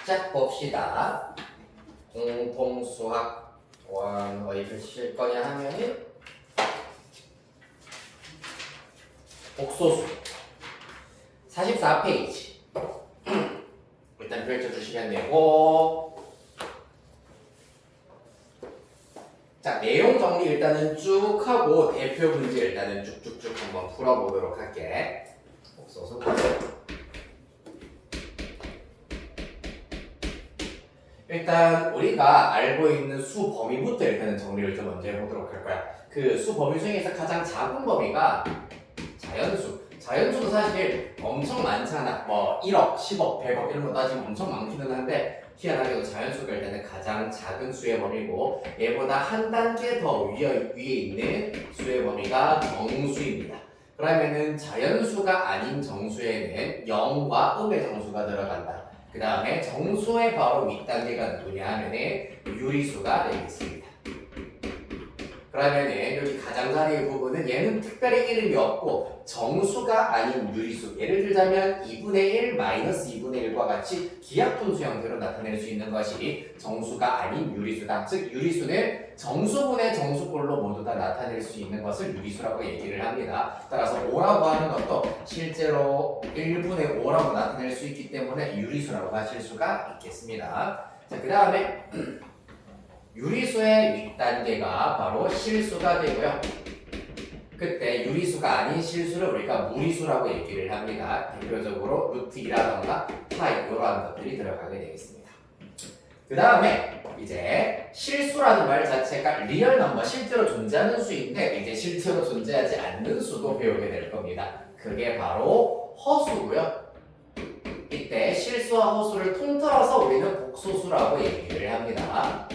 자, 봅시다. 공통수학 원 어디를 쓸 거냐 하면은 복소수 44페이지 일단 펼쳐주시면 되고, 자, 내용 정리 일단은 쭉 하고 대표 문제 일단은 쭉쭉쭉 한번 풀어보도록 할게. 복소수 일단 우리가 알고 있는 수 범위부터 일단은 정리를 좀 먼저 해보도록 할 거야. 그 수 범위 중에서 가장 작은 범위가 자연수. 자연수도 사실 엄청 많잖아. 뭐 1억, 10억, 100억 이런 거 따지면 엄청 많기는 한데, 희한하게도 자연수가 일단은 가장 작은 수의 범위고, 얘보다 한 단계 더 위에 있는 수의 범위가 정수입니다. 그러면은 자연수가 아닌 정수에는 0과 음의 정수가 들어간다. 그 다음에 정수의 바로 윗단계가 누구냐 하면은 유리수가 되겠습니다. 그러면은 여기 가장자리의 부분은 얘는 특별히 이름이 없고 정수가 아닌 유리수, 예를 들자면 2분의 1 마이너스 2분의 1과 같이 기하분수 형태로 나타낼 수 있는 것이 정수가 아닌 유리수다. 즉 유리수는 정수분의 정수꼴로 모두 다 나타낼 수 있는 것을 유리수라고 얘기를 합니다. 따라서 5라고 하는 것도 실제로 1분의 5라고 나타낼 수 있기 때문에 유리수라고 하실 수가 있겠습니다. 자, 그 다음에 유리수의 윗단계가 바로 실수가 되고요. 그때 유리수가 아닌 실수를 우리가 무리수라고 얘기를 합니다. 대표적으로 루트 2라던가 파이 이러한 것들이 들어가게 되겠습니다. 그 다음에 이제 실수라는 말 자체가 리얼 넘버, 실제로 존재하는 수인데 이제 실제로 존재하지 않는 수도 배우게 될 겁니다. 그게 바로 허수고요. 이때 실수와 허수를 통틀어서 우리는 복소수라고 얘기를 합니다.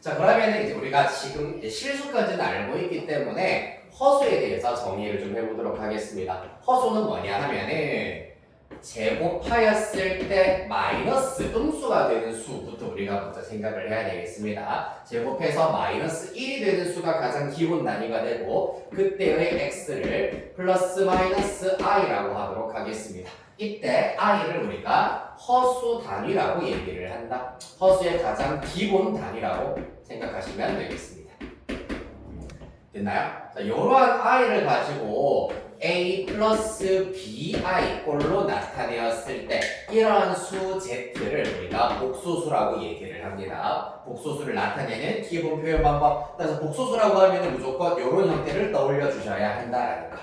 자, 그러면 이제 우리가 지금 이제 실수까지는 알고 있기 때문에 허수에 대해서 정리를 좀 해보도록 하겠습니다. 허수는 뭐냐 하면은 제곱하였을 때 마이너스 음수가 되는 수부터 우리가 먼저 생각을 해야 되겠습니다. 제곱해서 마이너스 1이 되는 수가 가장 기본 단위가 되고, 그때의 x를 플러스 마이너스 i라고 하도록 하겠습니다. 이때 i를 우리가 허수 단위라고 얘기를 한다. 허수의 가장 기본 단위라고 생각하시면 되겠습니다. 됐나요? 자, 이러한 i를 가지고 a 플러스 bi 꼴로 나타내었을 때 이러한 수 z를 우리가 복소수라고 얘기를 합니다. 복소수를 나타내는 기본 표현 방법. 그래서 복소수라고 하면 무조건 이런 형태를 떠올려 주셔야 한다라는 거.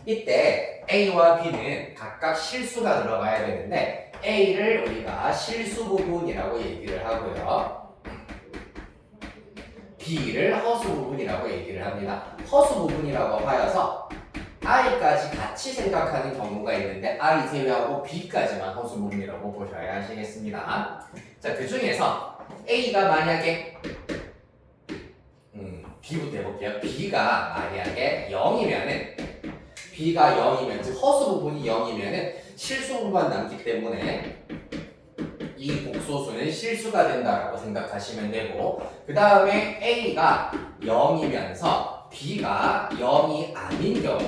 이때 a와 b는 각각 실수가 들어가야 되는데 a를 우리가 실수 부분이라고 얘기를 하고요. b를 허수 부분이라고 얘기를 합니다. 허수 부분이라고 하여서 i까지 같이 생각하는 경우가 있는데 i 제외하고 b까지만 허수 부분이라고 보셔야 하시겠습니다. 자, 그 중에서 a가 만약에 b부터 해볼게요. b가 만약에 0이면은 b가 0이면, 즉 허수 부분이 0이면은 실수 부분만 남기 때문에 이 복소수는 실수가 된다라고 생각하시면 되고, 그 다음에 a가 0이면서 b가 0이 아닌 경우,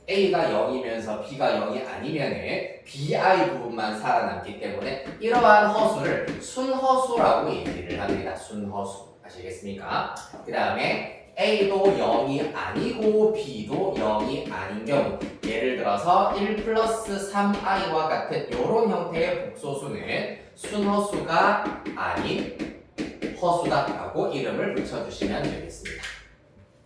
a가 0이면서 b가 0이 아니면은 bi 부분만 살아남기 때문에 이러한 허수를 순허수라고 얘기를 합니다. 순허수. 아시겠습니까? 그 다음에 a도 0이 아니고 b도 0이 아닌 경우, 예를 들어서 1 플러스 3i와 같은 이런 형태의 복소수는 순허수가 아닌 허수다라고 이름을 붙여주시면 되겠습니다.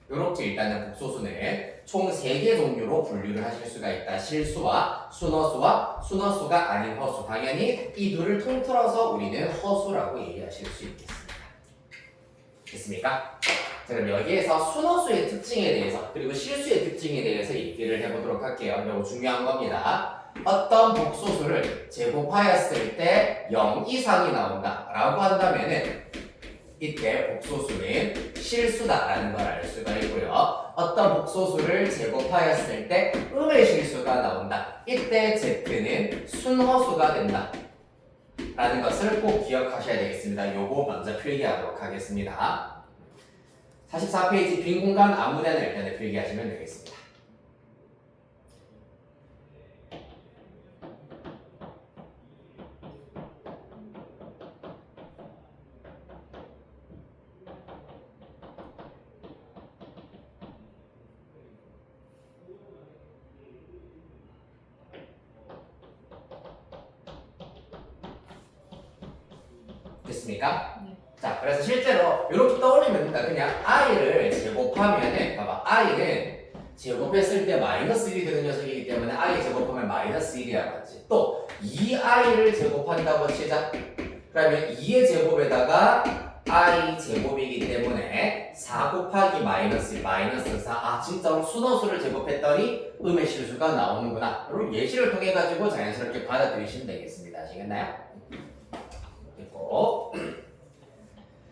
이렇게 일단은 복소수는 총 3개 종류로 분류를 하실 수가 있다. 실수와 순허수와 순허수가 아닌 허수. 당연히 이 둘을 통틀어서 우리는 허수라고 얘기하실 수 있겠습니다. 됐습니까? 자, 그럼 여기에서 순허수의 특징에 대해서 그리고 실수의 특징에 대해서 얘기를 해보도록 할게요. 이거 중요한 겁니다. 어떤 복소수를 제곱하였을 때 0 이상이 나온다 라고 한다면은 이때 복소수는 실수다라는 걸 알 수가 있고요. 어떤 복소수를 제곱하였을 때 음의 실수가 나온다. 이때 z는 순허수가 된다 라는 것을 꼭 기억하셔야 되겠습니다. 요거 먼저 필기하도록 하겠습니다. 44페이지 빈 공간 아무데나 일단 필기하시면 되겠습니다. 됐습니까? 네. 자, 그래서 실제로 이렇게 떠올리면 됩니다. 그냥 i를 제곱하면은, 봐봐, i는 제곱했을 때 마이너스 1이 되는 녀석이기 때문에 i 제곱하면 마이너스 1이야, 맞지? 또 2i를 제곱한다고 치자. 그러면 2의 제곱에다가 i 제곱이기 때문에 4 곱하기 마이너스 4. 아, 진짜로 순허수를 제곱했더니 음의 실수가 나오는구나. 그리고 예시를 통해 가지고 자연스럽게 받아들이시면 되겠습니다. 아시겠나요? 그리고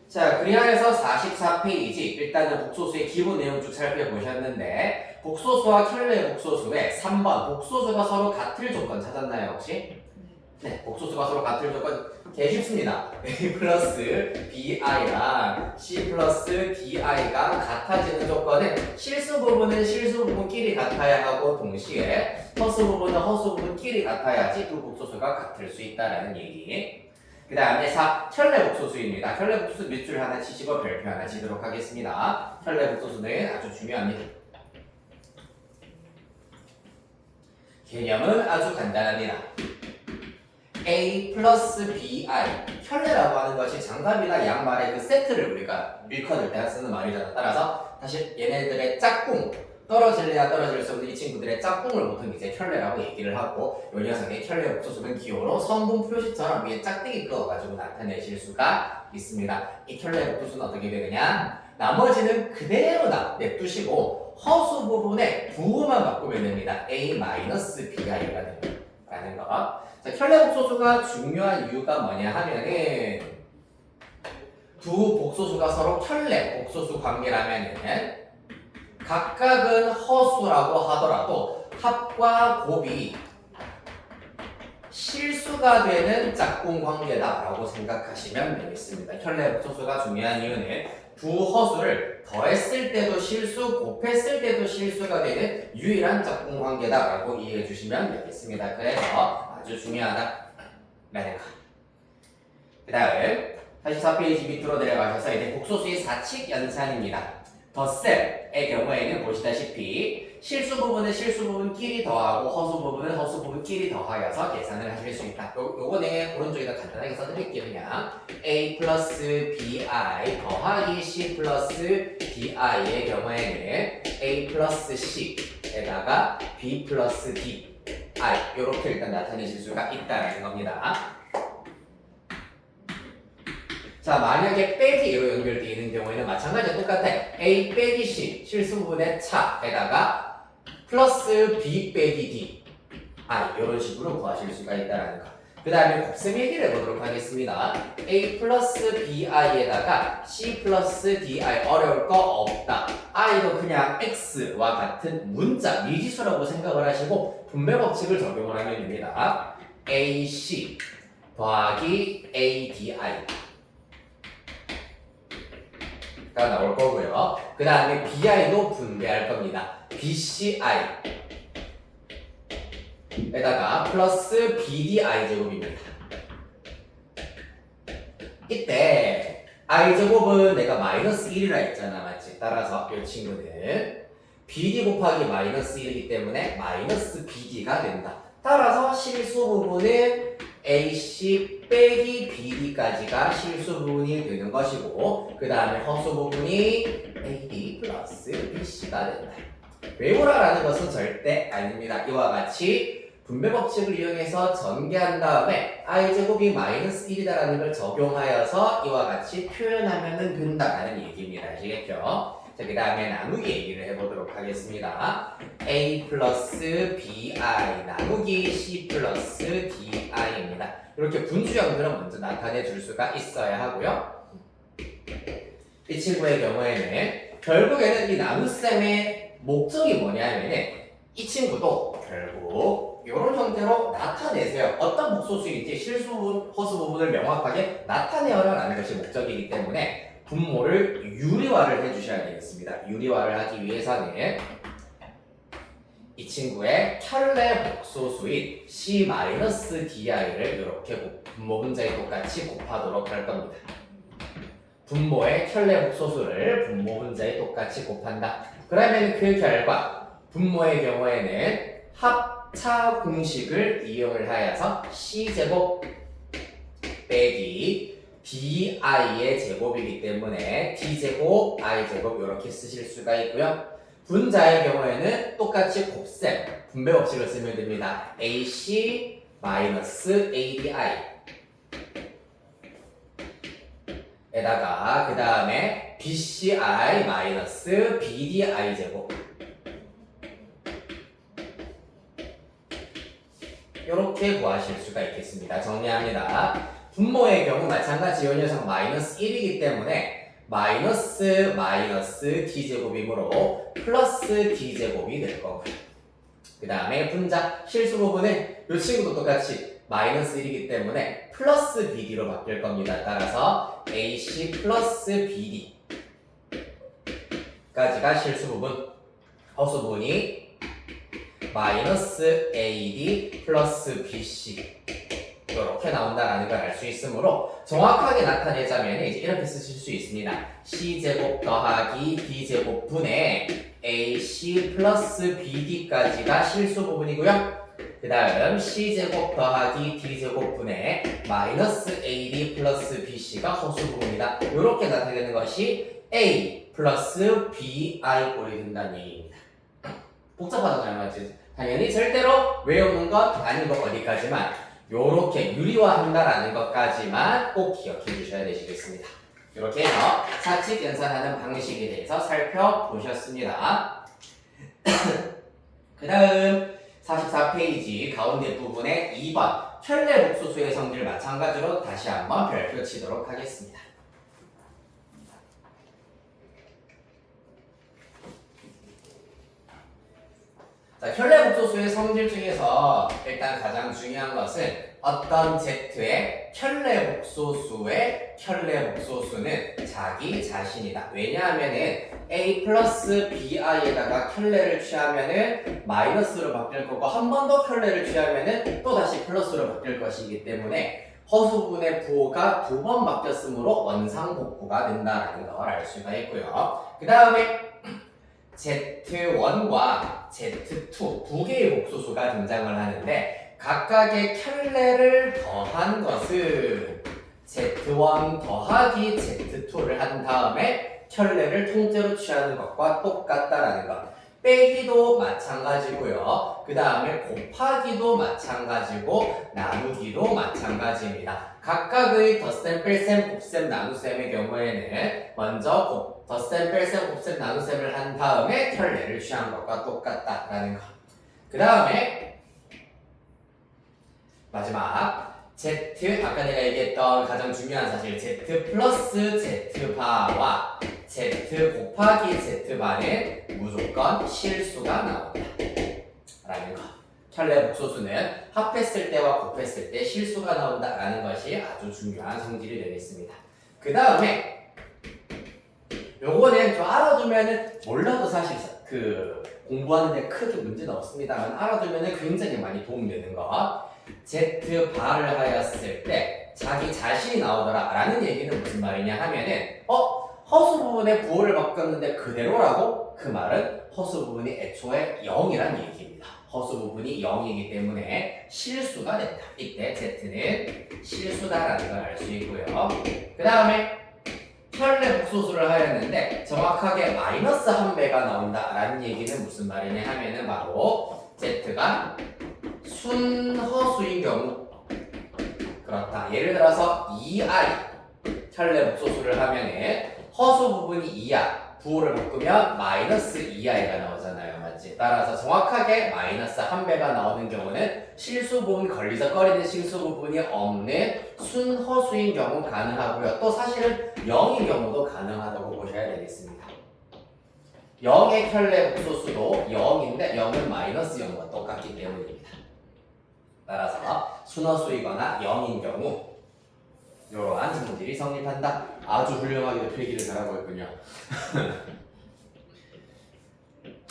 자, 그리하여서 44페이지 일단은 복소수의 기본 내용 쭉 살펴보셨는데 복소수와 켤레 복소수의 3번 복소수가 서로 같을 조건 찾았나요 혹시? 네, 복소수가 서로 같을 조건 개 쉽습니다. A 플러스 BI랑 C 플러스 DI가 같아지는 조건은 실수 부분은 실수 부분끼리 같아야 하고 동시에 허수 부분은 허수 부분끼리 같아야지 두 복소수가 같을 수 있다는 얘기. 그 다음에 4. 켤레 복소수입니다. 켤레 복소수 몇 줄 하나 치시고 별표 하나 치도록 하겠습니다. 켤레 복소수는 아주 중요합니다. 개념은 아주 간단합니다. A 플러스 BI 켤레라고 하는 것이 장갑이나 양말의 그 세트를 우리가 일컬을 때 쓰는 말이잖아. 따라서 사실 얘네들의 짝꿍 떨어질래야 떨어질 수 없는 이 친구들의 짝꿍을 보통 이제 켤레라고 얘기를 하고 이 녀석의 켤레 복소수는 기호로 성분 표시처럼 위에 짝대기 그어가지고 나타내실 수가 있습니다. 이 켤레 복소수는 어떻게 되느냐? 나머지는 그대로 냅두시고 허수 부분에 부호만 바꾸면 됩니다. A-BI가 된다는 거. 자, 켤레 복소수가 중요한 이유가 뭐냐 하면은 두 복소수가 서로 켤레 복소수 관계라면은 각각은 허수라고 하더라도 합과 곱이 실수가 되는 짝꿍 관계다라고 생각하시면 되겠습니다. 켤레 복소수가 중요한 이유는 두 허수를 더했을 때도 실수, 곱했을 때도 실수가 되는 유일한 짝꿍 관계다라고 이해해 주시면 되겠습니다. 그래서 아주 중요하다라는 거. 그 다음 44페이지 밑으로 내려가셔서 이제 복소수의 사칙 연산입니다. 덧셈의 경우에는 보시다시피 실수 부분은 실수 부분끼리 더하고 허수 부분은 허수 부분끼리 더하여서 계산을 하실 수 있다. 요거는 오른쪽에다 간단하게 써드릴게요. 그냥 A 플러스 BI 더하기 C 플러스 DI의 경우에는 A 플러스 C에다가 B 플러스 D 이렇게 일단 나타내실 수가 있다는 겁니다. 자, 만약에 빼기로 연결되어 있는 경우에는 마찬가지로 똑같아. A 빼기 C 실수 부분의 차에다가 플러스 B 빼기 D 이런 식으로 구하실 수가 있다는 거. 그 다음에 곱셈 얘기를 해보도록 하겠습니다. A 플러스 BI에다가 C 플러스 DI 어려울 거 없다. I도 그냥 X와 같은 문자, 미지수라고 생각을 하시고 분배 법칙을 적용을 하면 됩니다. AC 더하기 ADI 가 나올 거고요. 그 다음에 BI도 분배할 겁니다. BCI 에다가 플러스 BDI 제곱입니다. 이때 I 제곱은 내가 마이너스 1이라 했잖아, 맞지? 따라서 이 친구는 BD 곱하기 마이너스 1이기 때문에 마이너스 BD가 된다. 따라서 실수 부분은 AC 빼기 BD까지가 실수 부분이 되는 것이고 그 다음에 허수 부분이 AD 플러스 BC가 된다. 외우라라는 것은 절대 아닙니다. 이와 같이 분배 법칙을 이용해서 전개한 다음에 i제곱이 마이너스 1이다라는 걸 적용하여서 이와 같이 표현하면 된다라는 얘기입니다. 아시겠죠? 자, 그 다음에 나누기 얘기를 해보도록 하겠습니다. A 플러스 BI 나누기 C 플러스 DI입니다. 이렇게 분수형들은 먼저 나타내 줄 수가 있어야 하고요. 이 친구의 경우에는 결국에는 이 나눗셈의 목적이 뭐냐면은 이 친구도 결국 이런 형태로 나타내세요. 어떤 복소수인지 실수 부분, 허수 부분을 명확하게 나타내어라라는 것이 목적이기 때문에 분모를 유리화를 해주셔야 되겠습니다. 유리화를 하기 위해서는 이 친구의 켤레 복소수인 C-DI를 이렇게 분모 분자에 똑같이 곱하도록 할 겁니다. 분모의 켤레 복소수를 분모 분자에 똑같이 곱한다. 그러면 그 결과 분모의 경우에는 합차 공식을 이용을 하여서 C제곱 빼기 bi의 제곱이기 때문에 d제곱 i제곱 이렇게 쓰실 수가 있고요. 분자의 경우에는 똑같이 곱셈 분배 법칙을 쓰면 됩니다. ac ADI 에다가 그 다음에 BCI BDI 제곱 이렇게 구하실 수가 있겠습니다. 정리합니다. 분모의 경우 마찬가지 이 녀석 마이너스 1이기 때문에 마이너스 d제곱이므로 플러스 d제곱이 될 거고요. 그 다음에 분자 실수 부분은 이 친구도 똑같이 마이너스 1이기 때문에 플러스 BD로 바뀔 겁니다. 따라서 AC 플러스 BD 까지가 실수 부분, 허수 부분이 마이너스 AD 플러스 BC 이렇게 나온다라는 걸 알 수 있으므로 정확하게 나타내자면 이제 이렇게 쓰실 수 있습니다. C제곱 더하기 D제곱 분의 AC 플러스 BD까지가 실수 부분이고요. 그 다음 C제곱 더하기 D제곱 분의 마이너스 AD 플러스 BC가 허수 부분이다. 이렇게 나타내는 것이 A 플러스 BI 꼴이 된다는 얘기입니다. 복잡하다고 말이지. 당연히 절대로 외우는 것 아닌 것 어디까지만 요렇게 유리화한다라는 것까지만 꼭 기억해 주셔야 되시겠습니다. 이렇게 해서 사칙 연산하는 방식에 대해서 살펴보셨습니다. 그 다음 44페이지 가운데 부분에 2번 켤레 복소수의 성질 마찬가지로 다시 한번 별표 치도록 하겠습니다. 자, 켤레 복소수의 성질 중에서 일단 가장 중요한 것은 어떤 Z의 켤레 복소수의 켤레 복소수는 자기 자신이다. 왜냐하면은 A 플러스 BI에다가 켤레를 취하면은 마이너스로 바뀔 거고 한 번 더 켤레를 취하면은 또 다시 플러스로 바뀔 것이기 때문에 허수분의 부호가 두 번 바뀌었으므로 원상복구가 된다는 걸 알 수가 있고요. 그 다음에 Z1과 Z2 두 개의 복소수가 등장을 하는데 각각의 켤레를 더한 것은 Z1 더하기 Z2를 한 다음에 켤레를 통째로 취하는 것과 똑같다라는 것. 빼기도 마찬가지고요. 그 다음에 곱하기도 마찬가지고 나누기도 마찬가지입니다. 각각의 덧셈, 뺄셈, 곱셈, 나눗셈의 경우에는 먼저 덧셈, 뺄셈, 곱셈, 나눗셈을 한 다음에 켤레를 취한 것과 똑같다라는 것. 그 다음에 마지막 Z, 아까 내가 얘기했던 가장 중요한 사실 Z 플러스 Z바와 Z 곱하기 Z바는 무조건 실수가 나온다 라는 것. 켤레 복소수는 합했을 때와 곱했을 때 실수가 나온다 라는 것이 아주 중요한 성질이 되겠습니다. 그 다음에 요거는 좀 알아두면은 몰라도 사실 공부하는데 크게 문제는 없습니다만 알아두면은 굉장히 많이 도움되는 것. Z바를 하였을 때 자기 자신이 나오더라 라는 얘기는 무슨 말이냐 하면은 허수 부분의 부호를 바꿨는데 그대로라고? 그 말은 허수 부분이 애초에 0이란 얘기입니다. 허수 부분이 0이기 때문에 실수가 된다. 이때 Z는 실수다라는 걸 알 수 있고요. 그 다음에 켤레 복소수를 하였는데 정확하게 마이너스 한 배가 나온다라는 얘기는 무슨 말이냐 하면은 바로 Z가 순허수인 경우 그렇다. 예를 들어서 2i 켤레 복소수를 하면은 허수 부분이 2야. 부호를 바꾸면 마이너스 2i가 나오잖아요. 맞지? 따라서 정확하게 마이너스 한 배가 나오는 경우는 실수 부분 걸리적거리는 실수 부분이 없는 순허수인 경우 가능하고요. 또 사실은 0인 경우도 가능하다고 보셔야 되겠습니다. 0의 켤레 복소수도 0인데 0은 마이너스 0과 똑같기 때문입니다. 따라서 순허수이거나 0인 경우 이러한 성질이 성립한다. 아주 훌륭하게 필기를 잘하고 있군요.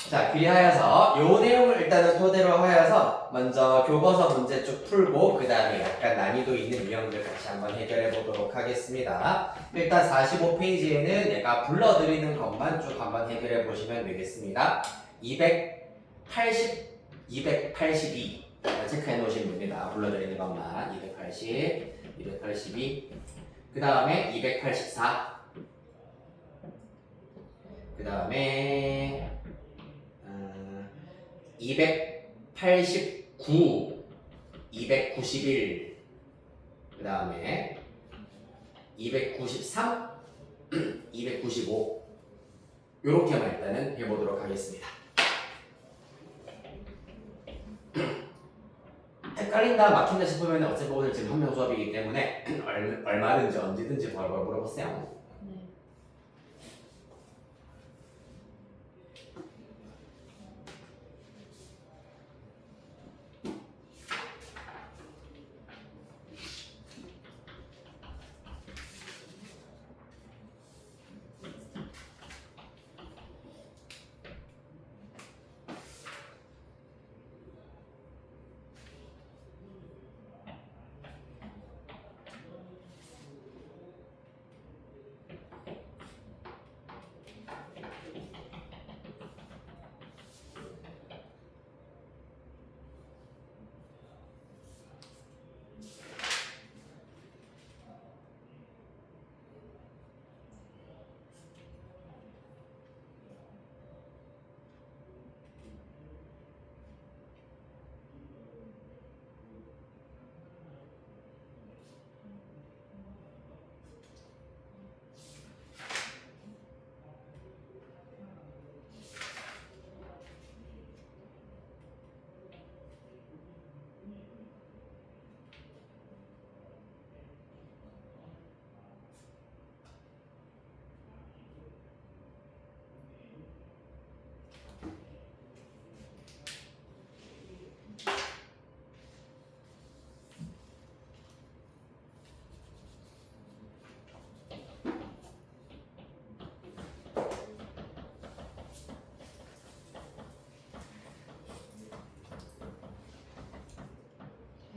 자, 그리하여서 요 내용을 일단은 토대로 하여서 먼저 교과서 문제 쭉 풀고 그 다음에 약간 난이도 있는 유형들 같이 한번 해결해 보도록 하겠습니다. 일단 45페이지에는 내가 불러드리는 것만 쭉 한번 해결해 보시면 되겠습니다. 280, 282 체크해 놓으시면 됩니다. 불러드리는 것만 280, 282 그 다음에 284. 그 다음에 289, 291, 그 다음에 293, 295 요렇게만 일단은 해보도록 하겠습니다. 헷갈린다, 막힌다 싶으면 어차피 오늘 지금 한 명 수업이기 때문에 얼마든지 언제든지 벌벌 물어보세요. 네.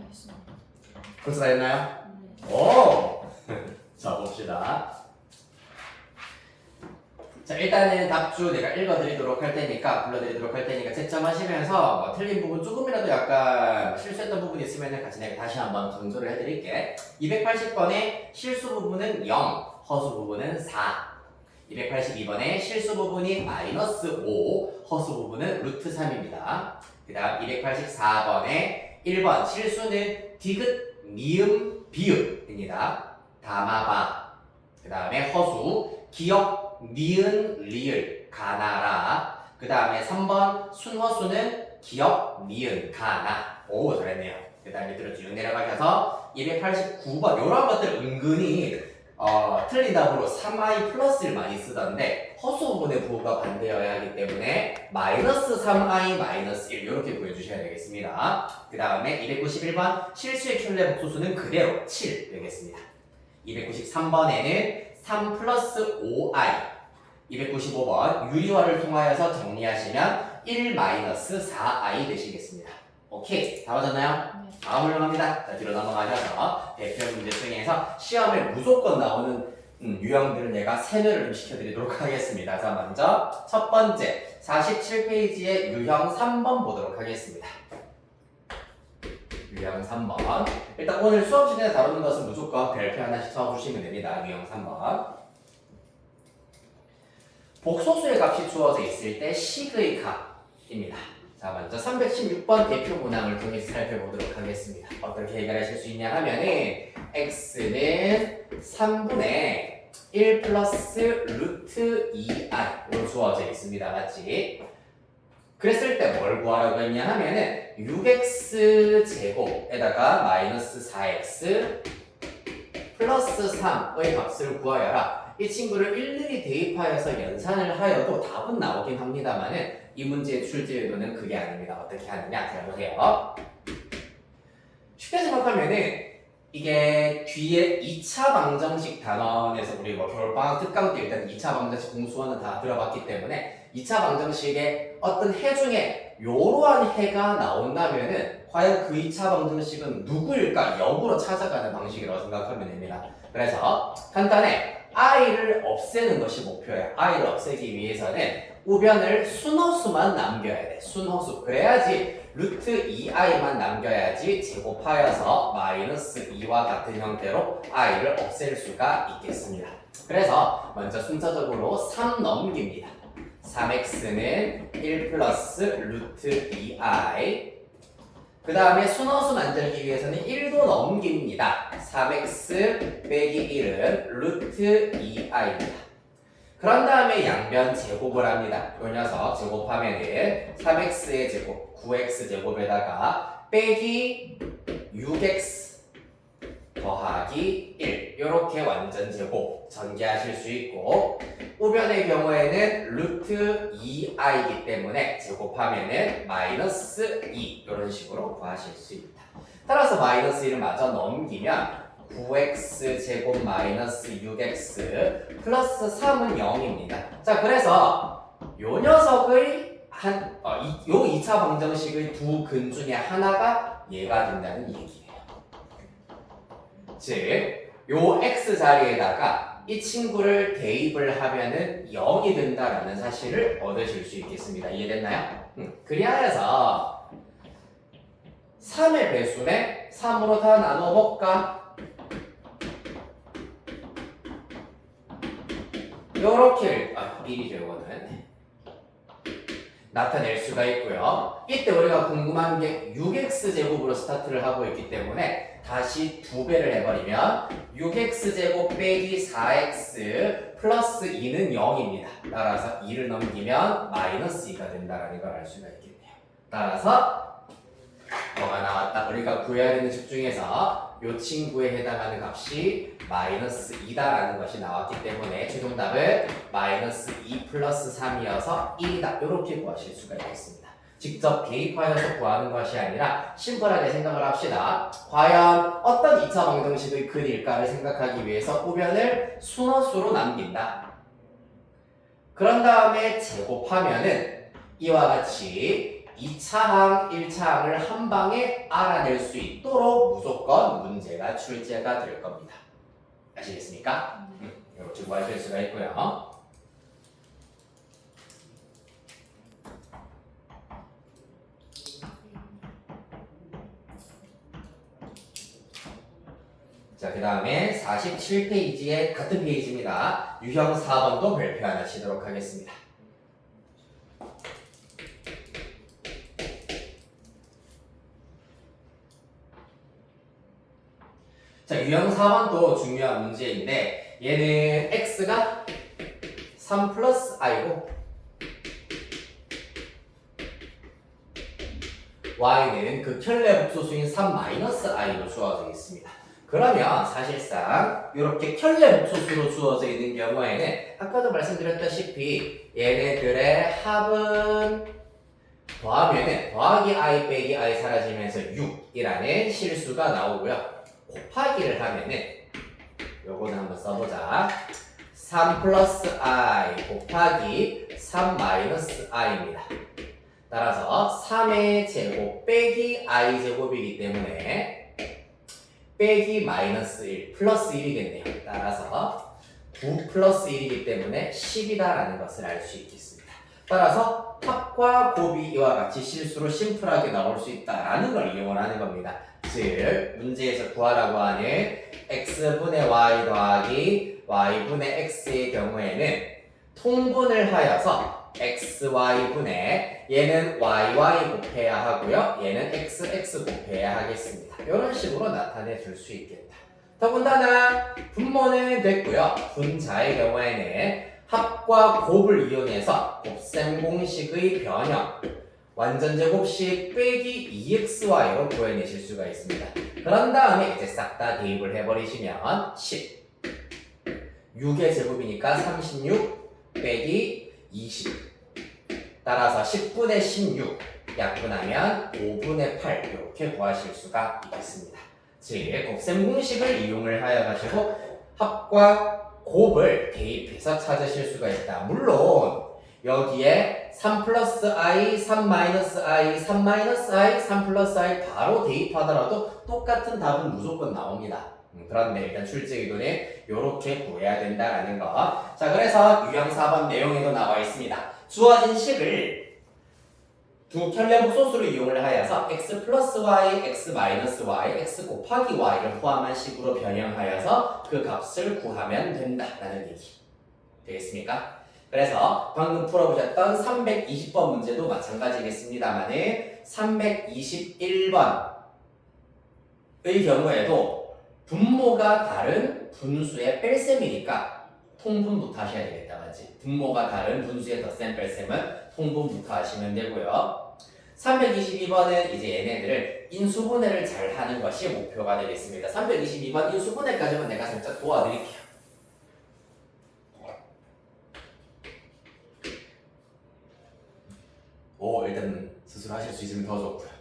알겠습니다. 벌써 다 했나요? 네. 오! 자, 봅시다. 자, 일단은 답주 내가 읽어드리도록 할 테니까, 불러드리도록 할 테니까 채점하시면서 뭐 틀린 부분 조금이라도 약간 실수했던 부분이 있으면 같이 내가 다시 한번 강조를 해드릴게. 280번의 실수 부분은 0, 허수 부분은 4. 282번의 실수 부분이 마이너스 5, 허수 부분은 루트 3입니다. 그 다음 284번의 1번 실수는 디귿, 미음, 비읍입니다. 다마바. 그 다음에 허수 기역, 니은, 리을, 가나라. 그 다음에 3번 순허수는 기역, 니은, 가나. 오, 잘했네요. 그 다음에 밑으로 쭉 내려가셔서 289번 요런 것들 은근히 틀린 답으로 3i 플러스를 많이 쓰던데 허수 부분의 부호가 반대여야 하기 때문에 마이너스 3i 마이너스 1 이렇게 구해주셔야 되겠습니다. 그 다음에 291번 실수의 켤레 복소수는 그대로 7 되겠습니다. 293번에는 3 플러스 5i 295번 유리화를 통하여서 정리하시면 1 마이너스 4i 되시겠습니다. 오케이, 다 맞았나요? 네. 다음 훌륭합니다. 자, 뒤로 넘어가셔서 대표 문제 중에서 시험에 무조건 나오는 유형들을 내가 세뇌를 좀 시켜드리도록 하겠습니다. 자, 먼저 첫 번째 47페이지의 유형 3번 보도록 하겠습니다. 유형 3번. 일단 오늘 수업 시간에 다루는 것은 무조건 별표 하나씩 쳐주시면 됩니다. 유형 3번. 복소수의 값이 주어져 있을 때 식의 값입니다. 자, 먼저 316번 대표 문항을 통해서 살펴보도록 하겠습니다. 어떻게 해결하실 수 있냐 하면은 x는 3분의 1 플러스 루트 2i로 주어져 있습니다. 맞지? 그랬을 때 뭘 구하라고 했냐 하면은 6x 제곱에다가 마이너스 4x 플러스 3의 값을 구하여라. 이 친구를 일일이 대입하여서 연산을 하여도 답은 나오긴 합니다만은 이 문제의 출제 의도는 그게 아닙니다. 어떻게 하느냐? 잘 보세요. 쉽게 생각하면은 이게 뒤에 2차 방정식 단원에서 우리 뭐 겨울방학 특강 때 일단 2차 방정식 공수원은 다 들어봤기 때문에 2차 방정식에 어떤 해 중에 요러한 해가 나온다면은 과연 그 2차 방정식은 누구일까? 역으로 찾아가는 방식이라고 생각하면 됩니다. 그래서 간단해. i를 없애는 것이 목표예요. i를 없애기 위해서는 우변을 순호수만 남겨야 돼. 순호수. 그래야지 루트 2i만 남겨야지 제곱하여서 마이너스 2와 같은 형태로 i를 없앨 수가 있겠습니다. 그래서 먼저 순서적으로 3 넘깁니다. 3x는 1 플러스 루트 2i. 그 다음에 순호수 만들기 위해서는 1도 넘깁니다. 3x 빼기 1은 루트 2i입니다. 그런 다음에 양변 제곱을 합니다. 이 녀석 제곱하면은 3x의 제곱, 9x 제곱에다가 빼기 6x 더하기 1 이렇게 완전 제곱 전개하실 수 있고, 우변의 경우에는 루트 2i이기 때문에 제곱하면은 마이너스 2 이런 식으로 구하실 수 있다. 따라서 마이너스 1을 마저 넘기면 9x 제곱 마이너스 6x 플러스 3은 0입니다. 자, 그래서 요 녀석의 요 2차 방정식의 두 근 중에 하나가 얘가 된다는 얘기예요. 즉, 요 x 자리에다가 이 친구를 대입을 하면은 0이 된다라는 사실을 얻으실 수 있겠습니다. 이해됐나요? 그리하여서 3의 배수네 3으로 다 나눠볼까? 요렇게 1이죠. 이거는 나타낼 수가 있고요. 이때 우리가 궁금한 게 6x 제곱으로 스타트를 하고 있기 때문에 다시 2배를 해버리면 6x 제곱 빼기 4x 플러스 2는 0입니다. 따라서 2를 넘기면 마이너스 2가 된다는 걸 알 수가 있겠네요. 따라서 뭐가 나왔다? 우리가 구해야 되는 식 중에서 이 친구에 해당하는 값이 마이너스 2다라는 것이 나왔기 때문에 최종답은 마이너스 2 플러스 3이어서 1이다. 이렇게 구하실 수가 있겠습니다. 직접 대입하여서 구하는 것이 아니라 심플하게 생각을 합시다. 과연 어떤 2차 방정식의 근일까를 생각하기 위해서 우변을 순호수로 남긴다. 그런 다음에 제곱하면은 이와 같이 2차항, 1차항을 한 방에 알아낼 수 있도록 무조건 문제가 출제가 될 겁니다. 아시겠습니까? 이렇게 구하실 수가 있고요. 자, 그 다음에 47페이지의 같은 페이지입니다. 유형 4번도 별표 하나 치도록 하겠습니다. 자, 유형 4번도 중요한 문제인데 얘는 x가 3 플러스 i고 y는 그 켤레 복소수인 3 마이너스 i로 주어져 있습니다. 그러면 사실상 이렇게 켤레 복소수로 주어져 있는 경우에는 아까도 말씀드렸다시피 얘네들의 합은 더하면은 더하기 i 빼기 i 사라지면서 6이라는 실수가 나오고요. 곱하기를 하면은 요거는 한번 써보자. 3 플러스 i 곱하기 3 마이너스 i입니다. 따라서 3의 제곱 빼기 i 제곱이기 때문에 빼기 마이너스 1 플러스 1이겠네요. 따라서 9 플러스 1이기 때문에 10이다라는 것을 알 수 있겠습니다. 따라서 합과 곱이 이와 같이 실수로 심플하게 나올 수 있다라는 걸 이용을 하는 겁니다. 즉, 문제에서 구하라고 하는 x분의 y 더하기 y분의 x의 경우에는 통분을 하여서 xy분의 얘는 yy 곱해야 하고요. 얘는 xx 곱해야 하겠습니다. 이런 식으로 나타내 줄 수 있겠다. 더군다나 분모는 됐고요. 분자의 경우에는 합과 곱을 이용해서 곱셈 공식의 변형 완전제곱식 빼기 2xy로 구해내실 수가 있습니다. 그런 다음에 이제 싹 다 대입을 해버리시면 10 6의 제곱이니까 36 빼기 20 따라서 10분의 16 약분하면 5분의 8 이렇게 구하실 수가 있겠습니다. 즉 곱셈 공식을 이용을 하여 가지고 합과 곱을 대입해서 찾으실 수가 있다. 물론 여기에 3 플러스 i, 3 마이너스 i, 3 마이너스 i, 3 플러스 i 바로 대입하더라도 똑같은 답은 무조건 나옵니다. 그런데 일단 출제기도는 이렇게 구해야 된다라는 거. 자, 그래서 유형 4번 내용에도 나와 있습니다. 주어진 식을 두 켤레목 소수를 이용을 하여서 x 플러스 y, x 마이너스 y, x 곱하기 y를 포함한 식으로 변형하여서 그 값을 구하면 된다라는 얘기. 되겠습니까? 그래서 방금 풀어보셨던 320번 문제도 마찬가지겠습니다만은 321번의 경우에도 분모가 다른 분수의 뺄셈이니까 통분부터 하셔야 되겠다, 맞지? 분모가 다른 분수의 덧셈 뺄셈은 통분부터 하시면 되고요. 322번은 이제 얘네들을 인수분해를 잘 하는 것이 목표가 되겠습니다. 322번 인수분해까지만 내가 살짝 도와드릴게요. 일단 스스로 하실 수 있으면 더 좋고요.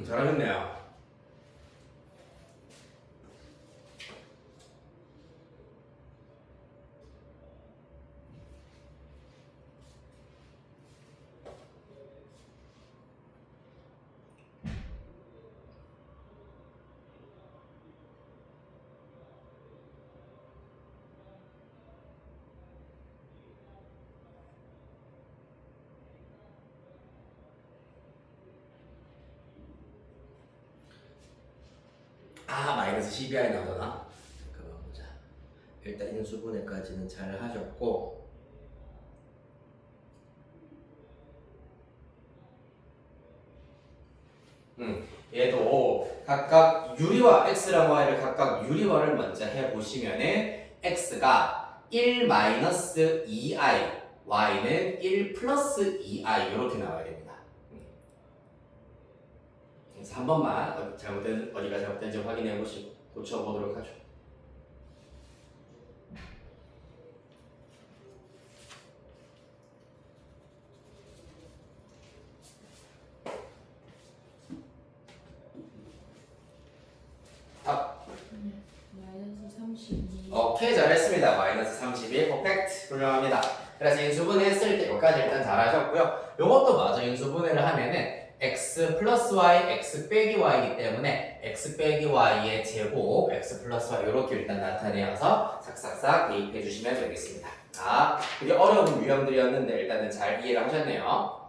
잘하셨네요. 마이너스 12i 나오잖아. 잠깐만 보자. 일단 인수분해까지는 잘 하셨고, 얘도 각각 유리와 x랑 y를 각각 유리화를 먼저 해보시면은 x가 1 마이너스 2i, y는 1 플러스 2i 이렇게 나와야 됩니다. 그래서 한 번만 어디가 잘못된지 확인해 보시고 고쳐보도록 하죠. 마이너스 32. 오케이, 잘했습니다. 마이너스 32 퍼펙트 훌륭합니다. 그래서 인수분해 했을 때 여기까지 일단 잘하셨고요. 요것도 맞아. 인수분해를 하면은 x 플러스 y, x 빼기 y이기 때문에 x 빼기 y의 제곱, x 플러스 y 이렇게 일단 나타내어서 싹싹싹 대입해 주시면 되겠습니다. 그게 어려운 유형들이었는데 일단은 잘 이해를 하셨네요.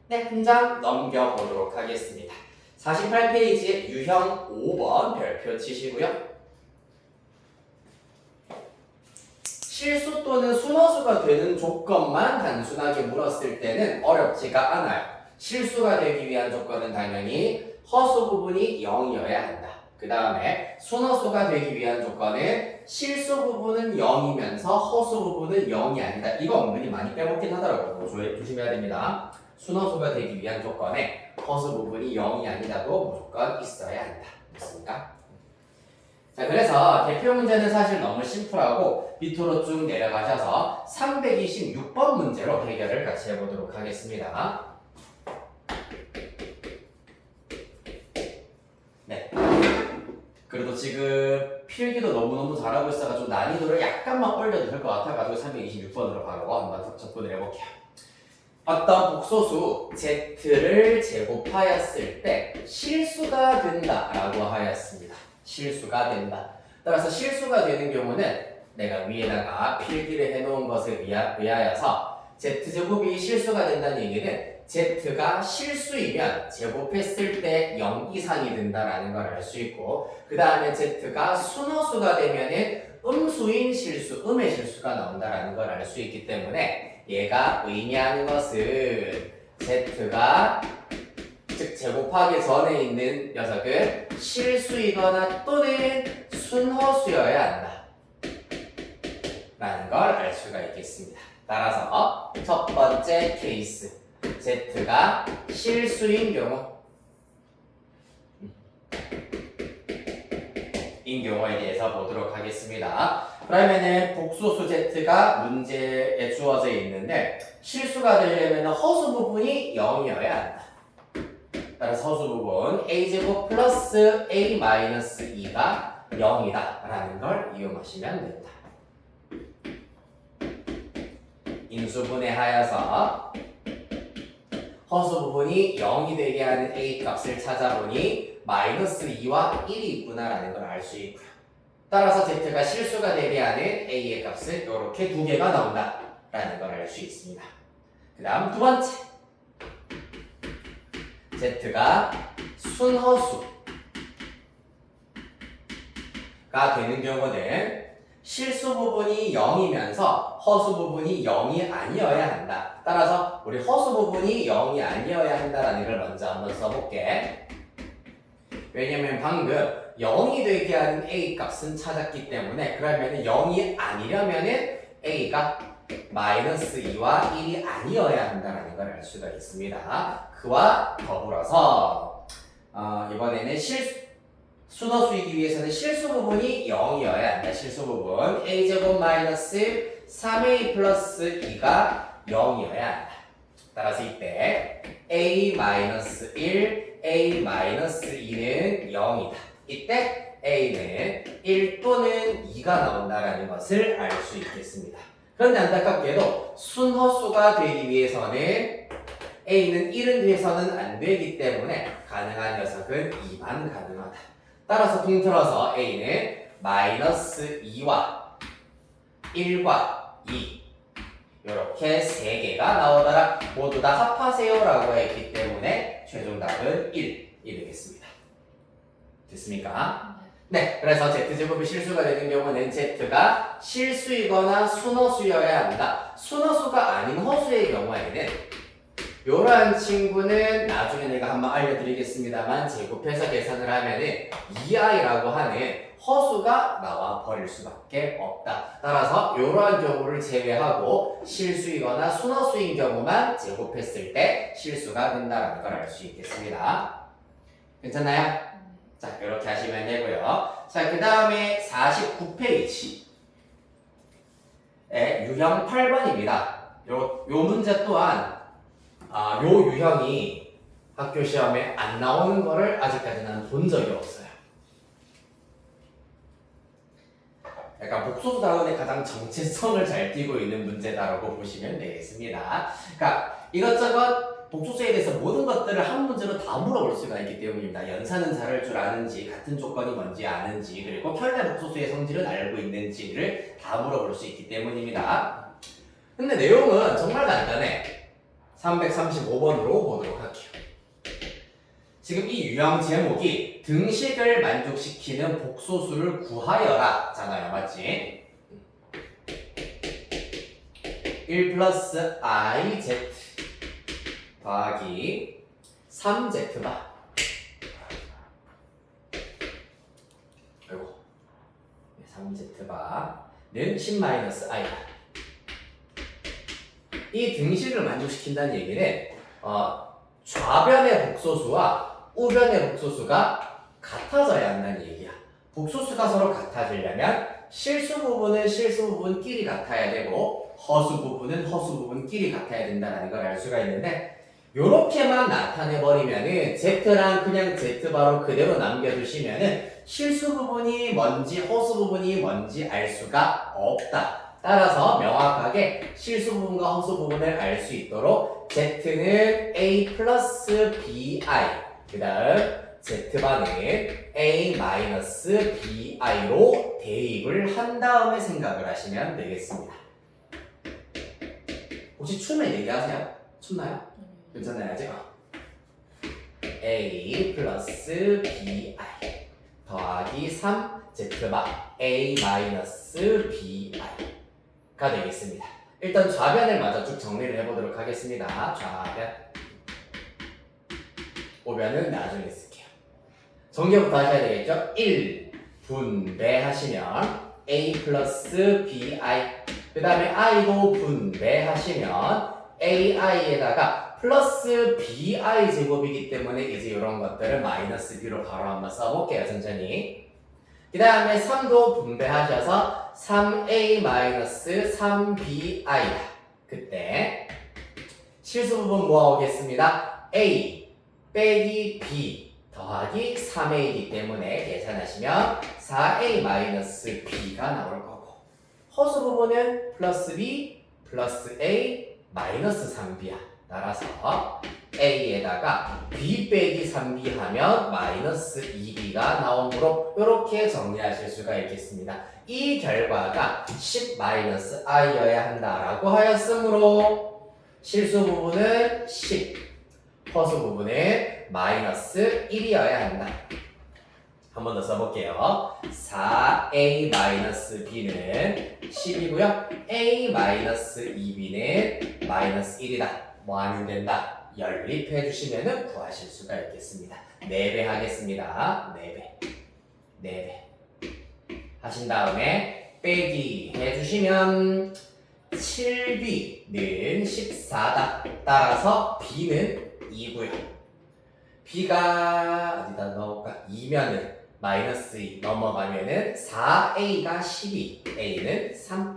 네, 한 장 넘겨보도록 하겠습니다. 48페이지에 유형 5번 별표 치시고요. 실수 또는 순허수가 되는 조건만 단순하게 물었을 때는 어렵지가 않아요. 실수가 되기 위한 조건은 당연히 허수 부분이 0이어야 한다. 그 다음에 순허수가 되기 위한 조건은 실수 부분은 0이면서 허수 부분은 0이 아니다. 이거 은근히 많이 빼먹긴 하더라고요. 조심해야 됩니다. 순허수가 되기 위한 조건에 허수 부분이 0이 아니라도 무조건 있어야 한다. 됐습니까? 자, 그래서 대표 문제는 사실 너무 심플하고 밑으로 쭉 내려가셔서 326번 문제로 해결을 같이 해보도록 하겠습니다. 네. 그래도 지금 필기도 너무너무 잘하고 있어가지고 난이도를 약간만 올려도 될 것 같아가지고 326번으로 바로 한번 접근을 해볼게요. 어떤 복소수 z를 제곱하였을 때 실수가 된다라고 하였습니다. 실수가 된다. 따라서 실수가 되는 경우는 내가 위에다가 필기를 해놓은 것에 의하여서 z제곱이 실수가 된다는 얘기는 z가 실수이면 제곱했을 때 0 이상이 된다라는 걸 알 수 있고, 그 다음에 z가 순허수가 되면은 음수인 실수, 음의 실수가 나온다라는 걸 알 수 있기 때문에 얘가 의미하는 것은 z가 즉 제곱하기 전에 있는 녀석은 실수이거나 또는 순허수여야 한다 라는 걸 알 수가 있겠습니다. 따라서 첫 번째 케이스 Z가 실수인 경우에 대해서 보도록 하겠습니다. 그러면은 복소수 Z가 문제에 주어져 있는데 실수가 되려면 허수 부분이 0이어야 한다. 따라서 허수 부분 a제곱 플러스 a 마이너스 2가 0이다 라는 걸 이용하시면 된다. 인수분해하여서 허수 부분이 0이 되게 하는 a 값을 찾아보니 마이너스 2와 1이 있구나라는 걸 알 수 있고요. 따라서 z가 실수가 되게 하는 a의 값은 이렇게 두 개가 나온다라는 걸 알 수 있습니다. 그 다음 두 번째 z가 순허수가 되는 경우는 실수 부분이 0이면서 허수 부분이 0이 아니어야 한다. 따라서 우리 허수 부분이 0이 아니어야 한다라는 걸 먼저 한번 써볼게. 왜냐면 방금 0이 되게 하는 a 값은 찾았기 때문에 그러면 0이 아니려면은 a가 마이너스 2와 1이 아니어야 한다는 걸 알 수가 있습니다. 그와 더불어서 이번에는 순허수이기 위해서는 실수 부분이 0이어야 한다. 실수 부분 a제곱 마이너스 3a 플러스 2가 0이어야 한다. 따라서 이때 a 마이너스 1, a 마이너스 2는 0이다. 이때 a는 1 또는 2가 나온다라는 것을 알 수 있겠습니다. 그런데 안타깝게도 순허수가 되기 위해서는 a는 1은 돼서는 안 되기 때문에 가능한 녀석은 2만 가능하다. 따라서 통틀어서 a는 마이너스 2와 1과 2 이렇게 세 개가 나오더라. 모두 다 합하세요 라고 했기 때문에 최종 답은 1이 되겠습니다. 됐습니까? 네, 그래서 z제곱이 실수가 되는 경우는 z가 실수이거나 순허수여야 한다. 순허수가 아닌 허수의 경우에는 이러한 친구는 나중에 내가 한번 알려드리겠습니다만 제곱해서 계산을 하면은 2i라고 하는 허수가 나와 버릴 수밖에 없다. 따라서 이러한 경우를 제외하고 실수이거나 순허수인 경우만 제곱했을 때 실수가 된다는 걸 알 수 있겠습니다. 괜찮나요? 자, 이렇게 하시면 되고요. 자, 그 다음에 49페이지에 유형 8번입니다. 요 문제 또한 요 유형이 학교 시험에 안 나오는 거를 아직까지는 본 적이 없어요. 약간 복소수 단원의 가장 정체성을 잘 띠고 있는 문제다라고 보시면 되겠습니다. 그러니까 이것저것 복소수에 대해서 모든 것들을 한 문제로 다 물어볼 수가 있기 때문입니다. 연산은 잘할 줄 아는지, 같은 조건이 뭔지 아는지, 그리고 혈내 복소수의 성질은 알고 있는지를 다 물어볼 수 있기 때문입니다. 근데 내용은 정말 간단해. 335번으로 보도록 할게요. 지금 이 유형 제목이 등식을 만족시키는 복소수를 구하여라 잖아요. 맞지? 1 플러스 iz 더하기 3z바 아이고 3z바는 10-i다. 이 등식을 만족시킨다는 얘기는 좌변의 복소수와 우변의 복소수가 같아져야 한다는 얘기야. 복소수가 서로 같아지려면 실수 부분은 실수 부분끼리 같아야 되고 허수 부분은 허수 부분끼리 같아야 된다는 걸 알 수가 있는데 요렇게만 나타내버리면은 Z랑 그냥 Z바로 그대로 남겨두시면은 실수 부분이 뭔지 허수 부분이 뭔지 알 수가 없다. 따라서 명확하게 실수 부분과 허수 부분을 알 수 있도록 Z는 A 플러스 BI 그 다음 Z반은 A 마이너스 BI로 대입을 한 다음에 생각을 하시면 되겠습니다. 혹시 춤에 얘기하세요? 춥나요? 괜찮아요 아직? A 플러스 BI 더하기 3 Z바 A 마이너스 BI가 되겠습니다. 일단 좌변을 마저 쭉 정리를 해보도록 하겠습니다. 좌변 오면은 나중에 쓸게요. 정리부터 하셔야 되겠죠? 1 분배하시면 a 플러스 bi 그 다음에 i도 분배하시면 ai에다가 플러스 bi 제곱이기 때문에 이제 이런 것들을 마이너스 b로 바로 한번 써볼게요. 천천히. 그 다음에 3도 분배하셔서 3a 마이너스 3bi다. 그때 실수 부분 모아오겠습니다. a 빼기 b 더하기 3a이기 때문에 계산하시면 4a 마이너스 b가 나올 거고, 허수 부분은 플러스 b 플러스 a 마이너스 3b야. 따라서 a에다가 b 빼기 3b 하면 마이너스 2b가 나오므로 이렇게 정리하실 수가 있겠습니다. 이 결과가 10 마이너스 i여야 한다라고 하였으므로 실수 부분은 10, 허수 부분은 마이너스 1이어야 한다. 한 번 더 써볼게요. 4a 마이너스 b는 10이고요. a 마이너스 2b는 마이너스 1이다. 뭐 하면 된다? 연립해 주시면 구하실 수가 있겠습니다. 4배 하겠습니다. 4배 하신 다음에 빼기 해주시면 7b는 14다. 따라서 b는 2고요. b가 어디다 넣을까? 2면은 마이너스 2 넘어가면은 4a가 12, a는 3.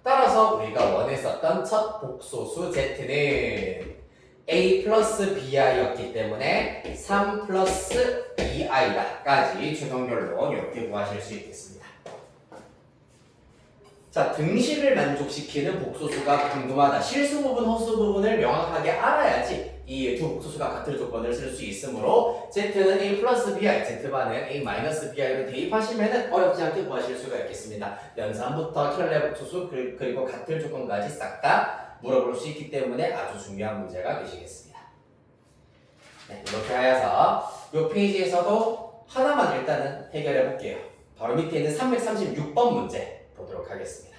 따라서 우리가 원했었던 첫 복소수 z는 a 플러스 bi였기 때문에 3 플러스 2i다까지 최종 결론 이렇게 구하실 수 있겠습니다. 자, 등식을 만족시키는 복소수가 궁금하다. 실수 부분, 허수 부분을 명확하게 알아야지 이 두 복소수가 같은 조건을 쓸 수 있으므로 z는 a 플러스 bi, z반은 a 마이너스 bi로 대입하시면 어렵지 않게 구하실 수가 있겠습니다. 연산부터 켤레 복소수 그리고 같은 조건까지 싹 다 물어볼 수 있기 때문에 아주 중요한 문제가 되시겠습니다. 네, 이렇게 하여서 이 페이지에서도 하나만 일단은 해결해 볼게요. 바로 밑에 있는 336번 문제 보도록 하겠습니다.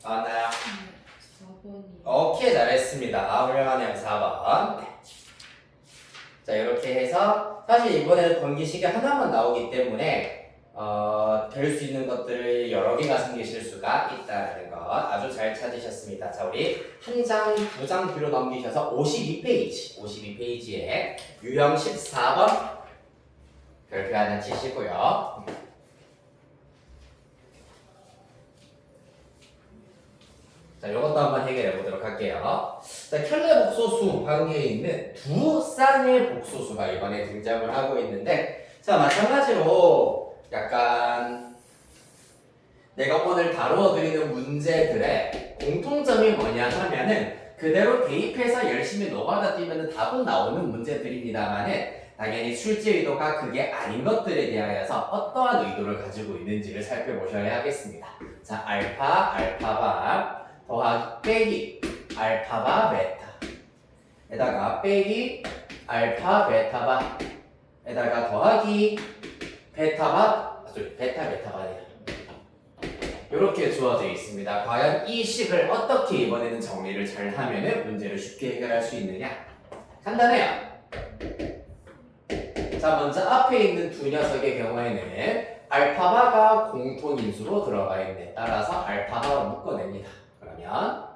나왔나요? 4번이. 오케이, 잘했습니다. 훌륭하네요. 4번. 네. 자, 이렇게 해서 사실 이번에는 번기식이 하나만 나오기 때문에 될 수 있는 것들을 여러 개가 생기실 수가 있다는 것 아주 잘 찾으셨습니다. 자, 우리 한 장, 두 장 뒤로 넘기셔서 52페이지에 유형 14번 별표 하나 치시고요. 자, 이것도 한번 해결해 보도록 할게요. 자, 켤레 복소수 관계에 있는 두 쌍의 복소수가 이번에 등장을 하고 있는데, 자, 마찬가지로 약간 내가 오늘 다루어 드리는 문제들의 공통점이 뭐냐 하면은 그대로 대입해서 열심히 노가다 뛰면 답은 나오는 문제들입니다만은 당연히 출제 의도가 그게 아닌 것들에 대하여서 어떠한 의도를 가지고 있는지를 살펴보셔야 하겠습니다. 자, 알파, 알파바 더하기 빼기 알파바 베타 에다가 빼기 알파 베타바 에다가 더하기 베타바 베타바네요. 이렇게 주어져 있습니다. 과연 이 식을 어떻게 이번에는 정리를 잘 하면은 문제를 쉽게 해결할 수 있느냐? 간단해요. 자, 먼저 앞에 있는 두 녀석의 경우에는 알파바가 공통인수로 들어가 있네. 따라서 알파바로 묶어냅니다. 그러면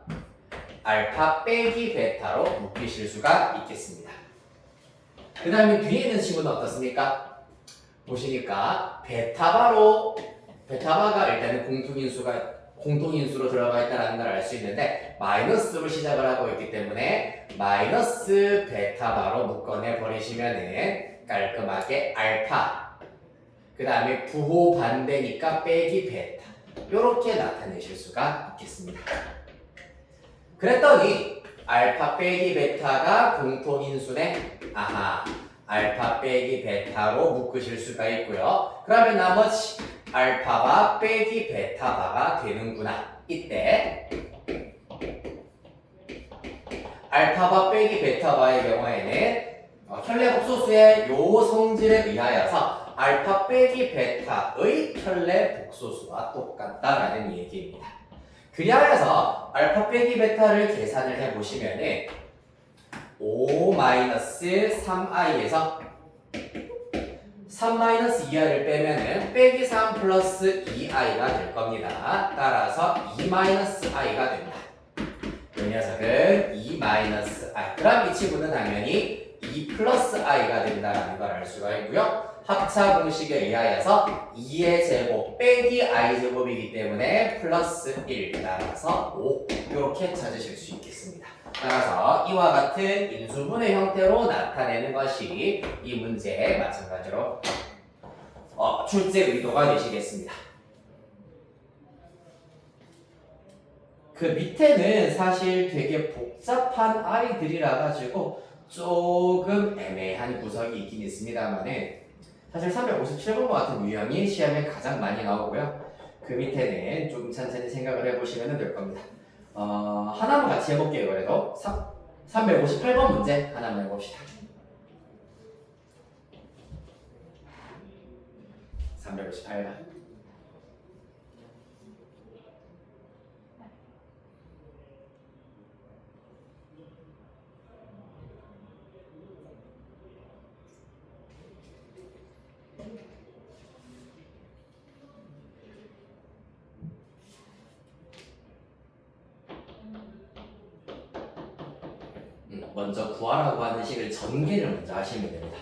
알파 빼기 베타로 묶이실 수가 있겠습니다. 그 다음에 뒤에 있는 친구는 어떻습니까? 보시니까 베타바가 일단은 공통인수로 들어가 있다는 걸 알 수 있는데 마이너스로 시작을 하고 있기 때문에 마이너스 베타바로 묶어내 버리시면은 깔끔하게 알파 그 다음에 부호 반대니까 빼기 베타 이렇게 나타내실 수가 있겠습니다. 그랬더니 알파 빼기 베타가 공통인수네. 아하, 알파 빼기 베타로 묶으실 수가 있고요. 그러면 나머지 알파바 빼기 베타바가 되는구나. 이때 알파바 빼기 베타바의 경우에는 혈내 복소수의 요 성질에 의하여서 알파 빼기 베타의 혈내 복소수와 똑같다라는 얘기입니다. 그리하여서 알파 빼기 베타를 계산을 해보시면은 5-3i에서 3-2i를 빼면은 빼기 3 플러스 2i가 될 겁니다. 따라서 2-i가 된다. 이 녀석은 2-i. 그럼 이 친구는 당연히 2 플러스 i가 된다는 걸 알 수가 있고요. 합차 공식에 의하여서 2의 제곱 빼기 i 제곱이기 때문에 플러스 1 따라서 5 이렇게 찾으실 수 있겠습니다. 따라서 이와 같은 인수분해 형태로 나타내는 것이 이 문제에 마찬가지로 출제 의도가 되시겠습니다. 그 밑에는 사실 되게 복잡한 아이들이라 가지고 조금 애매한 구석이 있긴 있습니다만은 사실 357번 같은 유형이 시험에 가장 많이 나오고요. 그 밑에는 좀 천천히 생각을 해보시면 될 겁니다. 하나만 같이 해볼게요. 그래도 358번 문제 하나만 해봅시다. 358번. 먼저 구하라고 하는 식을 전개를 먼저 하시면 됩니다.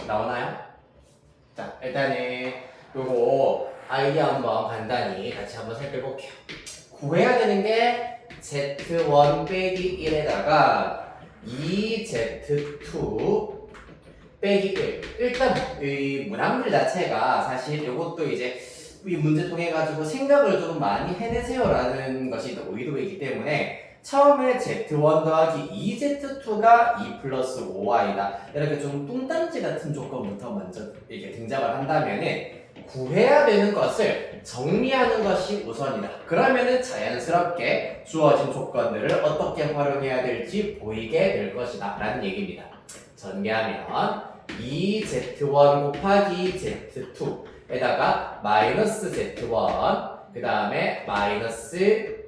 나오나요? 자, 일단은 요거 아이디어 한번 간단히 같이 한번 살펴볼게요. 구해야 되는 게 Z1 빼기 1에다가 2Z2 빼기 1. 일단 이 문항들 자체가 사실 요것도 이제 이 문제 통해 가지고 생각을 좀 많이 해내세요라는 것이 의도이기 때문에 처음에 Z1 더하기 2Z2가 2 플러스 5y다. 이렇게 좀 뚱딴지 같은 조건부터 먼저 이렇게 등장을 한다면은 구해야 되는 것을 정리하는 것이 우선이다. 그러면은 자연스럽게 주어진 조건들을 어떻게 활용해야 될지 보이게 될 것이다. 라는 얘기입니다. 전개하면 2Z1 곱하기 Z2에다가 마이너스 Z1 그 다음에 마이너스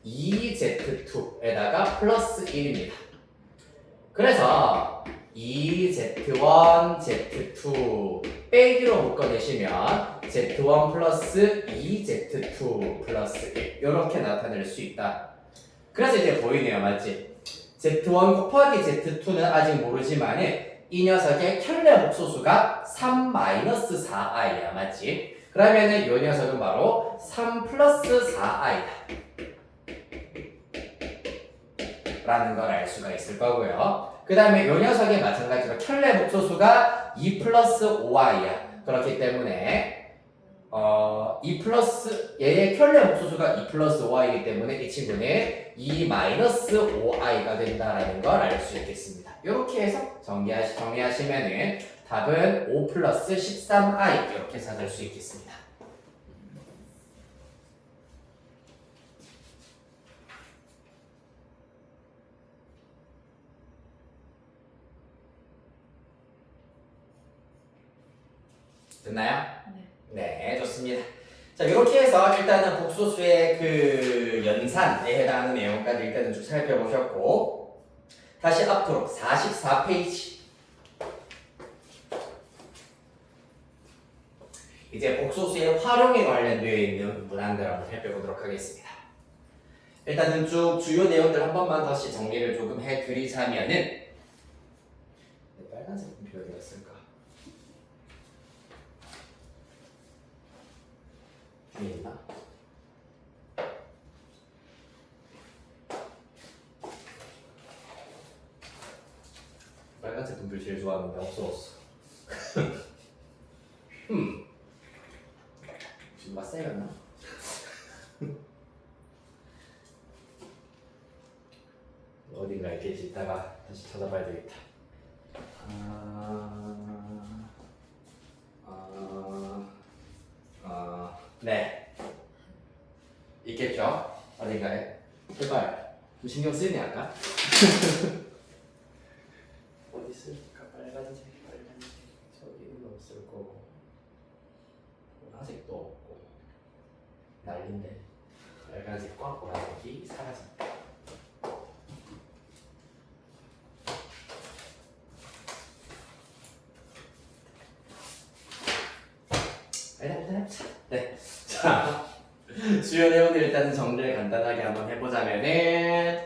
2Z2에다가 플러스 1입니다. 그래서 2Z1, Z2 빼기로 묶어내시면 Z1 플러스 2Z2 플러스 1 이렇게 나타낼 수 있다. 그래서 이제 보이네요. 맞지? Z1 곱하기 Z2는 아직 모르지만 이 녀석의 켤레 복소수가 3-4i야. 맞지? 그러면은 이 녀석은 바로 3 플러스 4i다. 라는 걸 알 수가 있을 거고요. 그 다음에 이 녀석이 마찬가지로 켤레 복소수가 2 플러스 5i야. 그렇기 때문에 2 플러스 얘의 켤레 복소수가 2 플러스 5i이기 때문에 이 친구는 2 마이너스 5i가 된다라는 걸 알 수 있겠습니다. 이렇게 해서 정리하시면은 답은 5 플러스 13i 이렇게 찾을 수 있겠습니다. 됐나요? 네, 좋습니다. 자, 이렇게 해서 일단은 복소수의 그 연산에 해당하는 내용까지 일단은 쭉 살펴보셨고, 다시 앞으로 44페이지. 이제 복소수의 활용에 관련되어 있는 문항들 한번 살펴보도록 하겠습니다. 일단은 쭉 주요 내용들 한 번만 다시 정리를 조금 해드리자면은, 빨간색 분표 어디 갔을까? 뒤에 있나? 빨간색 분필 제일 좋아하는데 없어졌어. 지금 맛세였나? 어딘가 있겠지. 이따가 다시 찾아봐야 되겠다. 네. 있겠죠? 어딘가에? 제발. 좀 신경 쓰이네, 아까? 어디 있을까? 빨간색. 저기는 없을 거고. 보라색도 없고. 난린데. 빨간색과 보라색이 사라졌다. 네. 자, 주요 내용들 일단은 정리를 간단하게 한번 해보자면은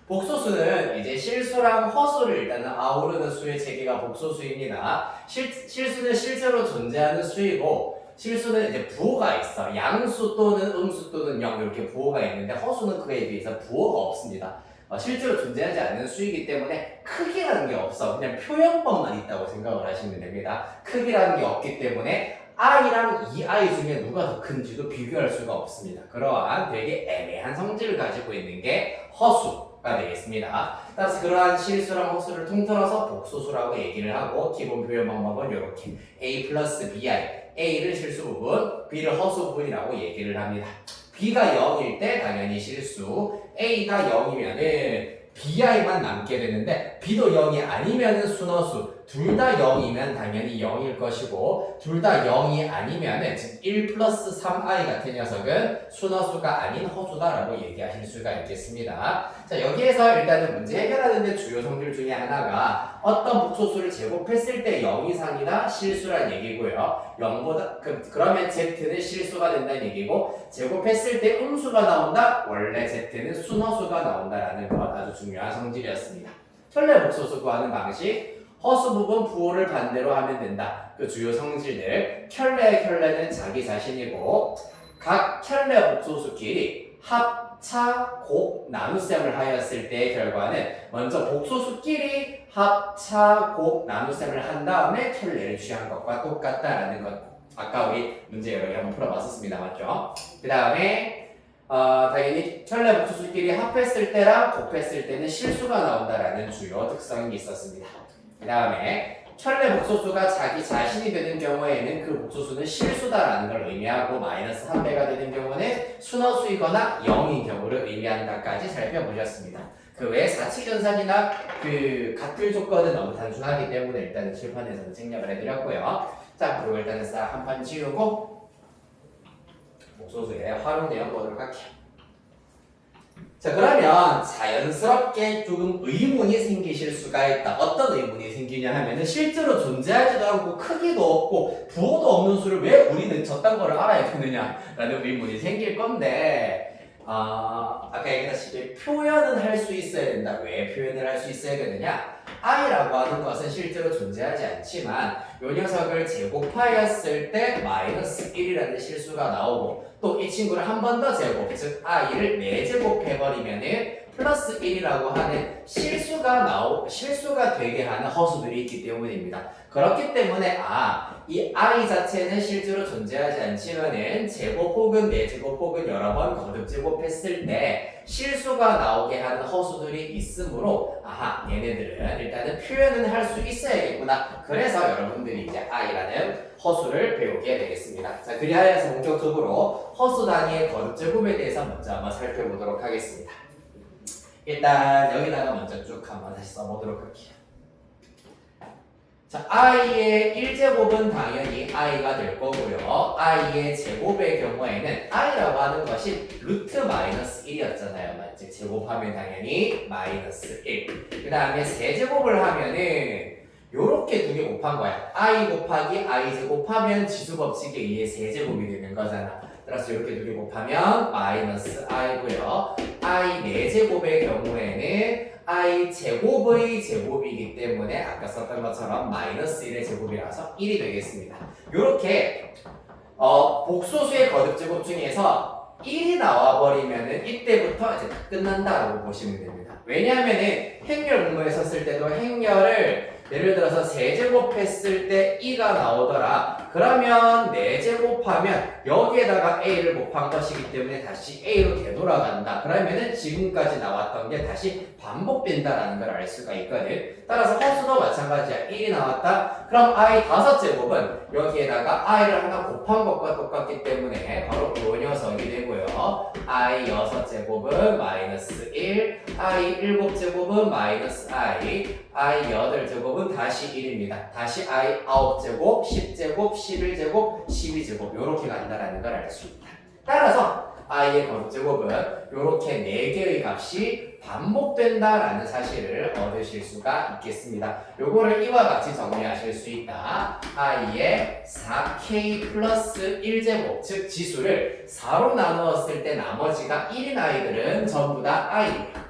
복소수는 이제 실수랑 허수를 일단은 아우르는 수의 체계가 복소수입니다. 실수는 실제로 존재하는 수이고 실수는 이제 부호가 있어. 양수 또는 음수 또는 0 이렇게 부호가 있는데 허수는 그에 비해서 부호가 없습니다. 실제로 존재하지 않는 수이기 때문에 크기라는 게 없어. 그냥 표현법만 있다고 생각을 하시면 됩니다. 크기라는 게 없기 때문에 i랑 2i 중에 누가 더 큰지도 비교할 수가 없습니다. 그러한 되게 애매한 성질을 가지고 있는 게 허수가 되겠습니다. 따라서 그러한 실수랑 허수를 통틀어서 복소수라고 얘기를 하고 기본 표현 방법은 이렇게 a 플러스 bi, a를 실수 부분, b를 허수 부분이라고 얘기를 합니다. b가 0일 때 당연히 실수, a가 0이면은 bi만 남게 되는데 b도 0이 아니면은 순허수, 둘 다 0이면 당연히 0일 것이고 둘 다 0이 아니면은 즉 1 플러스 3i 같은 녀석은 순허수가 아닌 허수다라고 얘기하실 수가 있겠습니다. 자, 여기에서 일단은 문제 해결하는 데 주요 성질 중에 하나가 어떤 복소수를 제곱했을 때 0 이상이다 실수란 얘기고요. 0보다 그러면 z는 실수가 된다는 얘기고 제곱했을 때 음수가 나온다. 원래 z는 순허수가 나온다라는 것 아주 중요한 성질이었습니다. 켤레 복소수 구하는 방식 허수 부분 부호를 반대로 하면 된다. 그 주요 성질들 켤레는 자기 자신이고 각 켤레 복소수끼리 합차 곱 나눗셈을 하였을 때의 결과는 먼저 복소수끼리 합차 곱 나눗셈을 한 다음에 켤레를 취한 것과 똑같다라는 것 아까 우리 문제 여러 개 한번 풀어봤었습니다. 맞죠? 그 다음에 당연히 철례 복소수끼리 합했을 때랑 곱했을 때는 실수가 나온다라는 주요 특성이 있었습니다. 그 다음에 철례 복소수가 자기 자신이 되는 경우에는 그 복소수는 실수다라는 걸 의미하고 마이너스 1배가 되는 경우는 순허수이거나 0인 경우를 의미한다까지 살펴보셨습니다. 그 외에 사칙연산이나 그 같을 조건은 너무 단순하기 때문에 일단은 칠판에서는 생략을 해드렸고요. 자, 그리고 일단은 싹 한 판 지우고 복소수에 활용 내용 보도록 할게요. 자, 그러면 자연스럽게 조금 의문이 생기실 수가 있다. 어떤 의문이 생기냐 하면은 실제로 존재하지도 않고 크기도 없고 부호도 없는 수를 왜 우리는 저딴 거를 알아야 되느냐라는 의문이 생길 건데 아까 얘기했다시피 표현은 할 수 있어야 된다. 왜 표현을 할 수 있어야 되느냐? i라고 하는 것은 실제로 존재하지 않지만 이 녀석을 제곱하였을 때 마이너스 1이라는 실수가 나오고 또 이 친구를 한 번 더 제곱, 즉 i를 4제곱해버리면은 플러스 1이라고 하는 실수가 되게 하는 허수들이 있기 때문입니다. 그렇기 때문에 이 i 자체는 실제로 존재하지 않지만은 제곱 혹은 4제곱 혹은 여러 번 거듭 제곱했을 때 실수가 나오게 하는 허수들이 있으므로 얘네들은 일단은 표현은 할 수 있어야겠구나. 그래서 여러분들이 이제 i라는 허수를 배우게 되겠습니다. 자, 그리하여서 본격적으로 허수 단위의 거듭 제곱에 대해서 먼저 한번 살펴보도록 하겠습니다. 일단 여기다가 먼저 쭉 한번 다시 써보도록 할게요. 자, i의 1제곱은 당연히 i가 될 거고요. i의 제곱의 경우에는 i라고 하는 것이 루트 마이너스 1이었잖아요. 맞지? 제곱하면 당연히 마이너스 1. 그 다음에 세제곱을 하면은 요렇게 두 개 곱한 거야. i 곱하기 i 제곱하면 지수법칙에 의해 세제곱이 되는 거잖아. 따라서 이렇게 두 개 곱하면 마이너스 i고요. i 4제곱의 경우에는 i 제곱의 제곱이기 때문에 아까 썼던 것처럼 마이너스 1의 제곱이라서 1이 되겠습니다. 이렇게 복소수의 거듭 제곱 중에서 1이 나와버리면은 이때부터 이제 다 끝난다라고 보시면 됩니다. 왜냐하면은 행렬 공부에 썼을 때도 행렬을 예를 들어서 세제곱했을 때 2가 나오더라. 그러면 4제곱하면 여기에다가 a를 곱한 것이기 때문에 다시 a로 되돌아간다. 그러면은 지금까지 나왔던 게 다시 반복된다라는 걸 알 수가 있거든. 따라서 허수도 마찬가지야. 1이 나왔다. 그럼 i 5제곱은 여기에다가 i를 하나 곱한 것과 똑같기 때문에 바로 이 녀석이 되고요. i 6제곱은 마이너스 1, i 7제곱은 마이너스 i 8제곱은 다시 1입니다. 다시 i 9제곱, 10제곱, 11제곱, 12제곱 이렇게 간다라는 걸 알 수 있다. 따라서 i의 거듭제곱은 이렇게 4개의 값이 반복된다라는 사실을 얻으실 수가 있겠습니다. 요거를 이와 같이 정리하실 수 있다. i의 4k 플러스 1제곱, 즉 지수를 4로 나누었을 때 나머지가 1인 아이들은 전부 다 i입니다.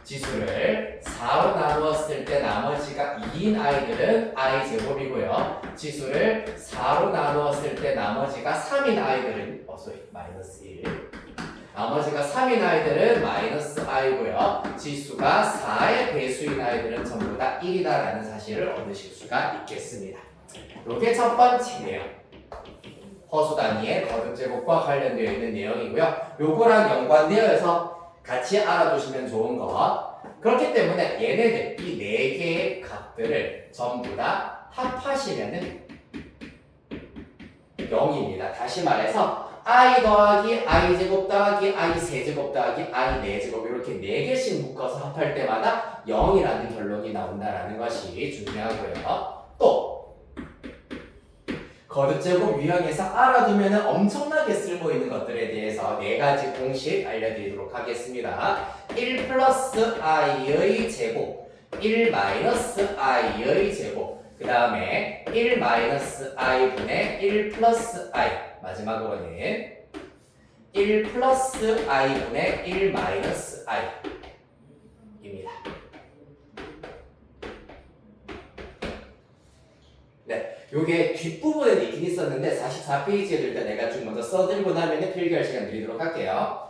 지수를 4로 나누었을 때 나머지가 2인 아이들은 i제곱이고요. 지수를 4로 나누었을 때 나머지가 3인 아이들은 마이너스 1. 나머지가 3인 아이들은 마이너스 i고요. 지수가 4의 배수인 아이들은 전부 다 1이다라는 사실을 얻으실 수가 있겠습니다. 이게 첫 번째 내용. 허수 단위의 거듭 제곱과 관련되어 있는 내용이고요. 요거랑 연관되어 있어서 같이 알아두시면 좋은 거. 그렇기 때문에 얘네들 이 4개의 값들을 전부 다 합하시면은 0입니다. 다시 말해서 i 더하기 i 제곱 더하기 i 세제곱 더하기 i 4제곱 이렇게 4개씩 묶어서 합할 때마다 0이라는 결론이 나온다라는 것이 중요하고요. 또 거듭제곱 유형에서 알아두면 엄청나게 쓸모있는 것들에 대해서 4가지 공식 알려드리도록 하겠습니다. 1 플러스 i의 제곱, 1 마이너스 i의 제곱, 그 다음에 1 마이너스 i분의 1 플러스 i, 마지막으로는 1 플러스 i분의 1 마이너스 i입니다. 네. 요게 뒷부분에 있긴 있었는데 44페이지에 들 때 내가 좀 먼저 써들고 나면 필기할 시간 드리도록 할게요.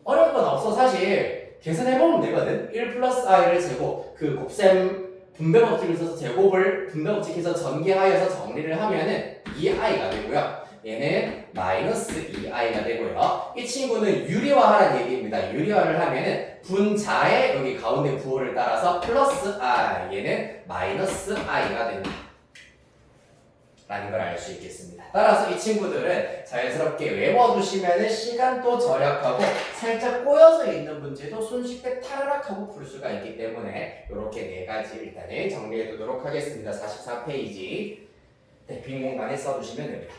어려운 건 없어. 사실 계산해보면 되거든. 1 플러스 i를 제곱 그 곱셈 분배법칙을 써서 제곱을 분배법칙해서 전개하여서 정리를 하면은 2i가 되고요. 얘는 마이너스 2i가 되고요. 이 친구는 유리화하라는 얘기입니다. 유리화를 하면은 분자의 여기 가운데 부호를 따라서 플러스 i, 얘는 마이너스 i가 된다 라는 걸 알 수 있겠습니다. 따라서 이 친구들은 자연스럽게 외워두시면은 시간도 절약하고 살짝 꼬여서 있는 문제도 손쉽게 타르락 하고 풀 수가 있기 때문에 이렇게 네 가지 일단은 정리해 두도록 하겠습니다. 44페이지 네, 빈 공간에 써두시면 됩니다.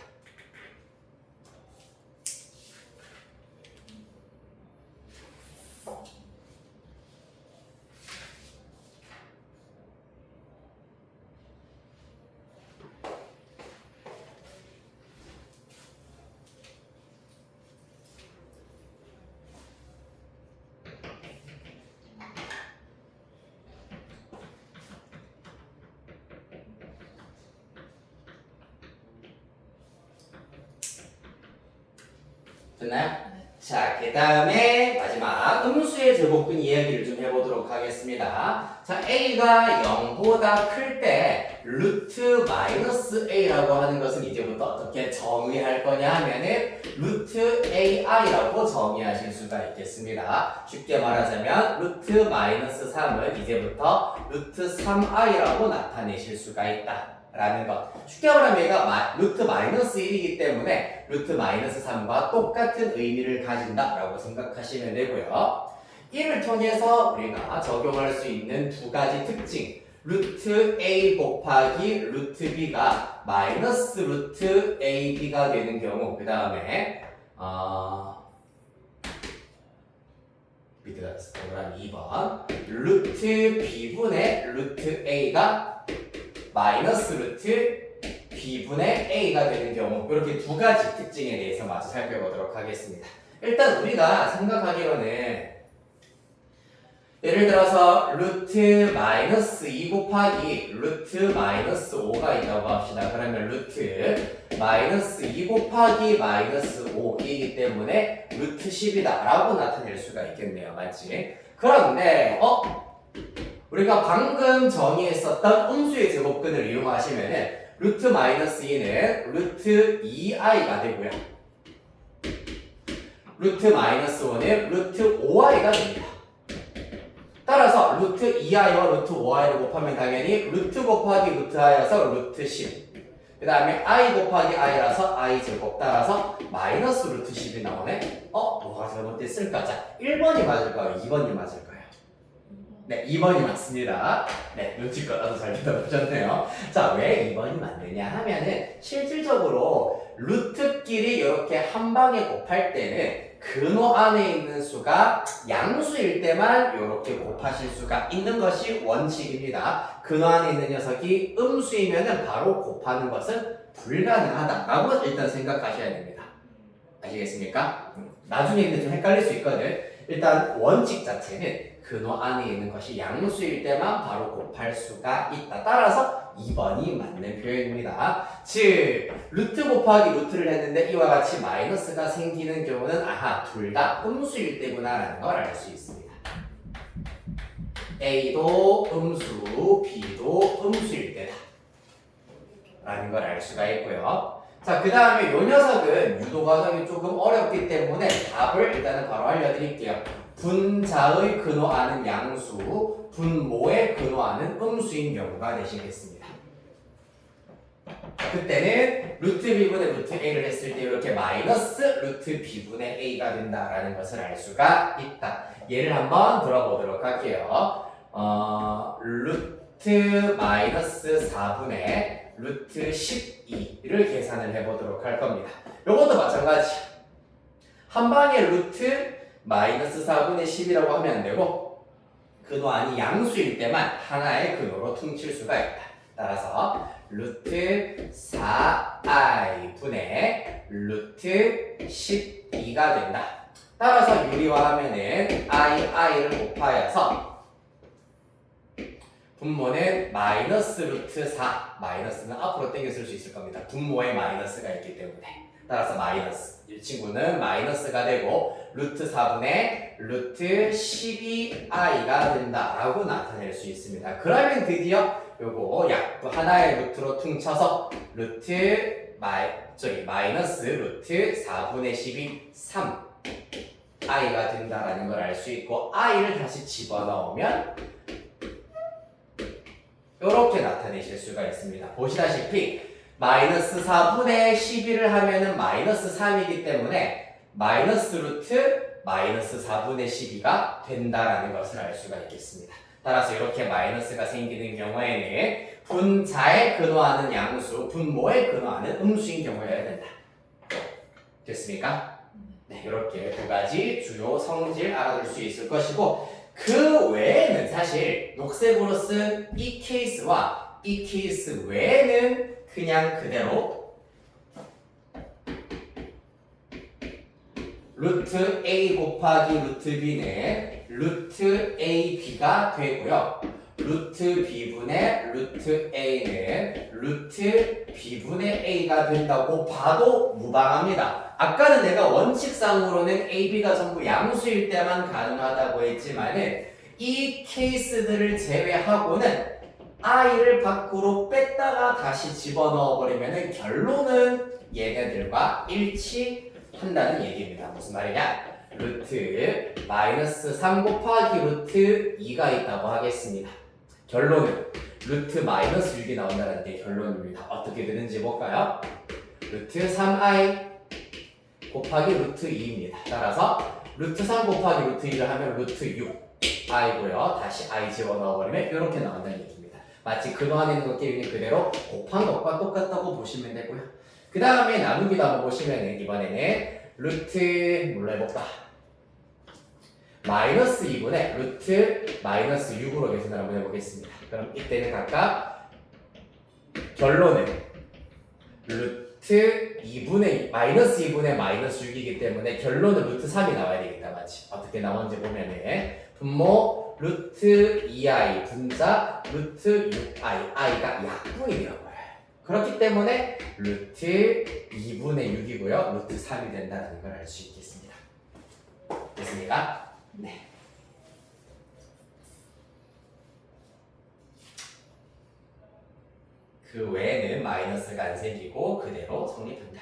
됐나요? 자, 그 다음에 마지막 음수의 제곱근 이야기를 좀 해보도록 하겠습니다. 자, a가 0보다 클 때 루트 마이너스 a라고 하는 것은 이제부터 어떻게 정의할 거냐 하면은 루트 ai라고 정의하실 수가 있겠습니다. 쉽게 말하자면 루트 마이너스 3은 이제부터 루트 3i라고 나타내실 수가 있다 라는 것. 쉽게 말하면 얘가 루트 마이너스 1이기 때문에 루트 마이너스 3과 똑같은 의미를 가진다라고 생각하시면 되고요. 이를 통해서 우리가 적용할 수 있는 두 가지 특징, 루트 a 곱하기 루트 b가 마이너스 루트 ab가 되는 경우, 그 다음에 밑에다 동그라미 2번 루트 b분의 루트 a가 마이너스 루트 b분의 a가 되는 경우, 이렇게 두 가지 특징에 대해서 마저 살펴보도록 하겠습니다. 일단 우리가 생각하기로는 예를 들어서 루트 마이너스 2 곱하기 루트 마이너스 5가 있다고 합시다. 그러면 루트 마이너스 2 곱하기 마이너스 5이기 때문에 루트 10이다 라고 나타낼 수가 있겠네요. 맞지? 그런데 우리가 방금 정의했었던 음수의 제곱근을 이용하시면은 루트 마이너스 2는 루트 2i가 되고요. 루트 마이너스 5는 루트 5i가 됩니다. 따라서 루트 2i와 루트 5i를 곱하면 당연히 루트 곱하기 루트 i라서 루트 10. 그 다음에 i 곱하기 i라서 i 제곱, 따라서 마이너스 루트 10이 나오네. 뭐가 잘못됐을까? 자, 1번이 맞을까요? 2번이 맞을까요? 네, 2번이 맞습니다. 네, 눈치껏 나도 잘 대답하셨네요. 자, 왜 2번이 맞느냐 하면은 실질적으로 루트끼리 이렇게 한 방에 곱할 때는 근호 안에 있는 수가 양수일 때만 이렇게 곱하실 수가 있는 것이 원칙입니다. 근호 안에 있는 녀석이 음수이면은 바로 곱하는 것은 불가능하다라고 일단 생각하셔야 됩니다. 아시겠습니까? 나중에 근데 좀 헷갈릴 수 있거든. 일단 원칙 자체는 근호 안에 있는 것이 양수일 때만 바로 곱할 수가 있다. 따라서 2번이 맞는 표현입니다. 즉 루트 곱하기 루트를 했는데 이와 같이 마이너스가 생기는 경우는 둘 다 음수일 때구나 라는 걸 알 수 있습니다. A도 음수, B도 음수일 때다 라는 걸 알 수가 있고요. 자, 그 다음에 이 녀석은 유도 과정이 조금 어렵기 때문에 답을 일단은 바로 알려드릴게요. 분자의 근호하는 양수, 분모의 근호하는 음수인 경우가 되시겠습니다. 그때는 루트 b분의 루트 a를 했을 때 이렇게 마이너스 루트 b분의 a가 된다라는 것을 알 수가 있다. 예를 한번 들어보도록 할게요. 루트 마이너스 4분의 루트 12를 계산을 해보도록 할 겁니다. 요것도 마찬가지. 한 방에 루트 마이너스 4분의 10이라고 하면 안 되고 근호 아니 양수일 때만 하나의 근호로 퉁칠 수가 있다. 따라서 루트 4i 분의 루트 12가 된다. 따라서 유리화하면은 i를 곱하여서 분모는 마이너스 루트 4, 마이너스는 앞으로 당겨 쓸 수 있을 겁니다. 분모에 마이너스가 있기 때문에. 따라서 마이너스. 이 친구는 마이너스가 되고 루트 4분의 루트 12i가 된다라고 나타낼 수 있습니다. 그러면 드디어 요거 약분 하나의 루트로 퉁쳐서 마이너스 루트 4분의 12 3i가 된다라는 걸 알 수 있고 i를 다시 집어넣으면 이렇게 나타내실 수가 있습니다. 보시다시피 마이너스 4분의 12를 하면은 마이너스 3이기 때문에 마이너스 루트 마이너스 4분의 12가 된다라는 것을 알 수가 있겠습니다. 따라서 이렇게 마이너스가 생기는 경우에는 분자에 근호하는 양수, 분모에 근호하는 음수인 경우여야 된다. 됐습니까? 네, 이렇게 두 가지 주요 성질 알아둘 수 있을 것이고 그 외에는 사실 녹색으로 쓴 이 케이스와 이 케이스 외에는 그냥 그대로 루트 A 곱하기 루트 B는 루트 AB가 되고요. 루트 B분의 루트 A는 루트 B분의 A가 된다고 봐도 무방합니다. 아까는 내가 원칙상으로는 AB가 전부 양수일 때만 가능하다고 했지만은 이 케이스들을 제외하고는 i를 밖으로 뺐다가 다시 집어넣어 버리면은 결론은 얘네들과 일치한다는 얘기입니다. 무슨 말이냐? 루트 마이너스 3 곱하기 루트 2가 있다고 하겠습니다. 결론은 루트 마이너스 6이 나온다는 게 결론입니다. 어떻게 되는지 볼까요? 루트 3i 곱하기 루트 2입니다. 따라서 루트 3 곱하기 루트 2를 하면 루트 6i고요. 다시 i 집어넣어버리면 이렇게 나온다는 얘기입니다. 마치 그동안에 있는 것끼리 그대로 곱한 것과 똑같다고 보시면 되고요. 그 다음에 나누기도 한번 보시면 이번에는 루트 뭘로 해볼까? 마이너스 2분의 루트 마이너스 6으로 계산을 한번 해보겠습니다. 그럼 이때는 각각 결론은 루트 2분의 마이너스 2분의 마이너스 6이기 때문에 결론은 루트 3이 나와야 되겠다. 맞지? 어떻게 나오는지 보면은 분모 루트 2i 분자 루트 6i i가 약분이라고 해요. 그렇기 때문에 루트 2분의 6이고요. 루트 3이 된다는 걸 알 수 있겠습니다. 됐습니까? 네. 그 외에는 마이너스가 안 생기고 그대로 성립한다.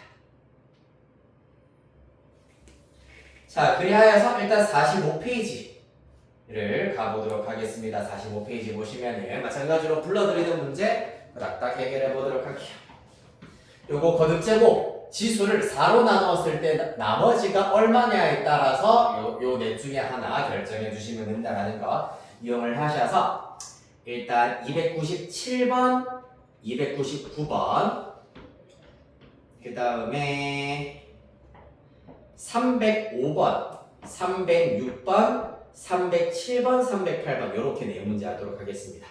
자, 그리하여서 일단 45페이지를 가보도록 하겠습니다. 45페이지 보시면은 마찬가지로 불러드리는 문제 딱딱 해결해 보도록 할게요. 요거 거듭 제곱 지수를 4로 나누었을 때 나머지가 얼마냐에 따라서 요 넷 중에 하나 결정해 주시면 된다라는 거 이용을 하셔서 일단 297번, 299번, 그 다음에 305번, 306번, 307번, 308번 이렇게 네 문제 하도록 하겠습니다.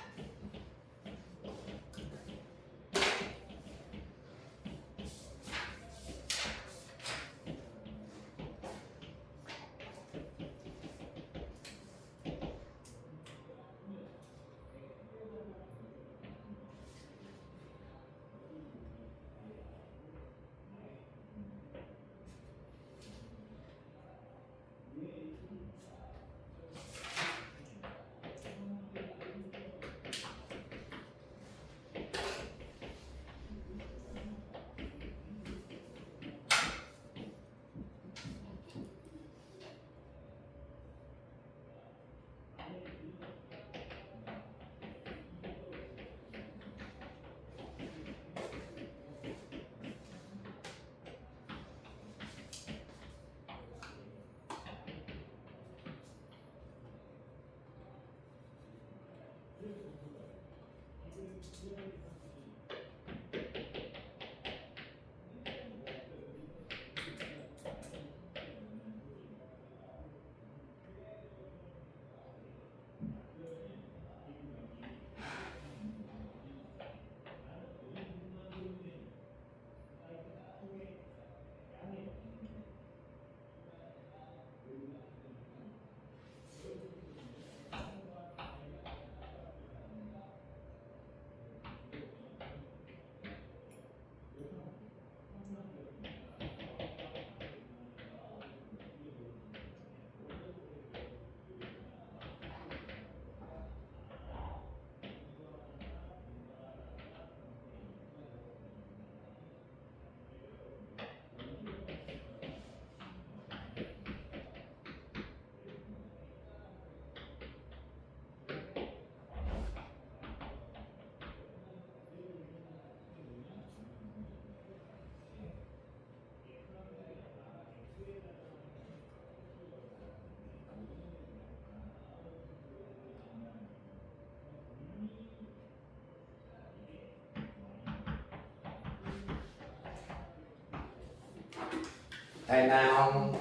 다 했나요?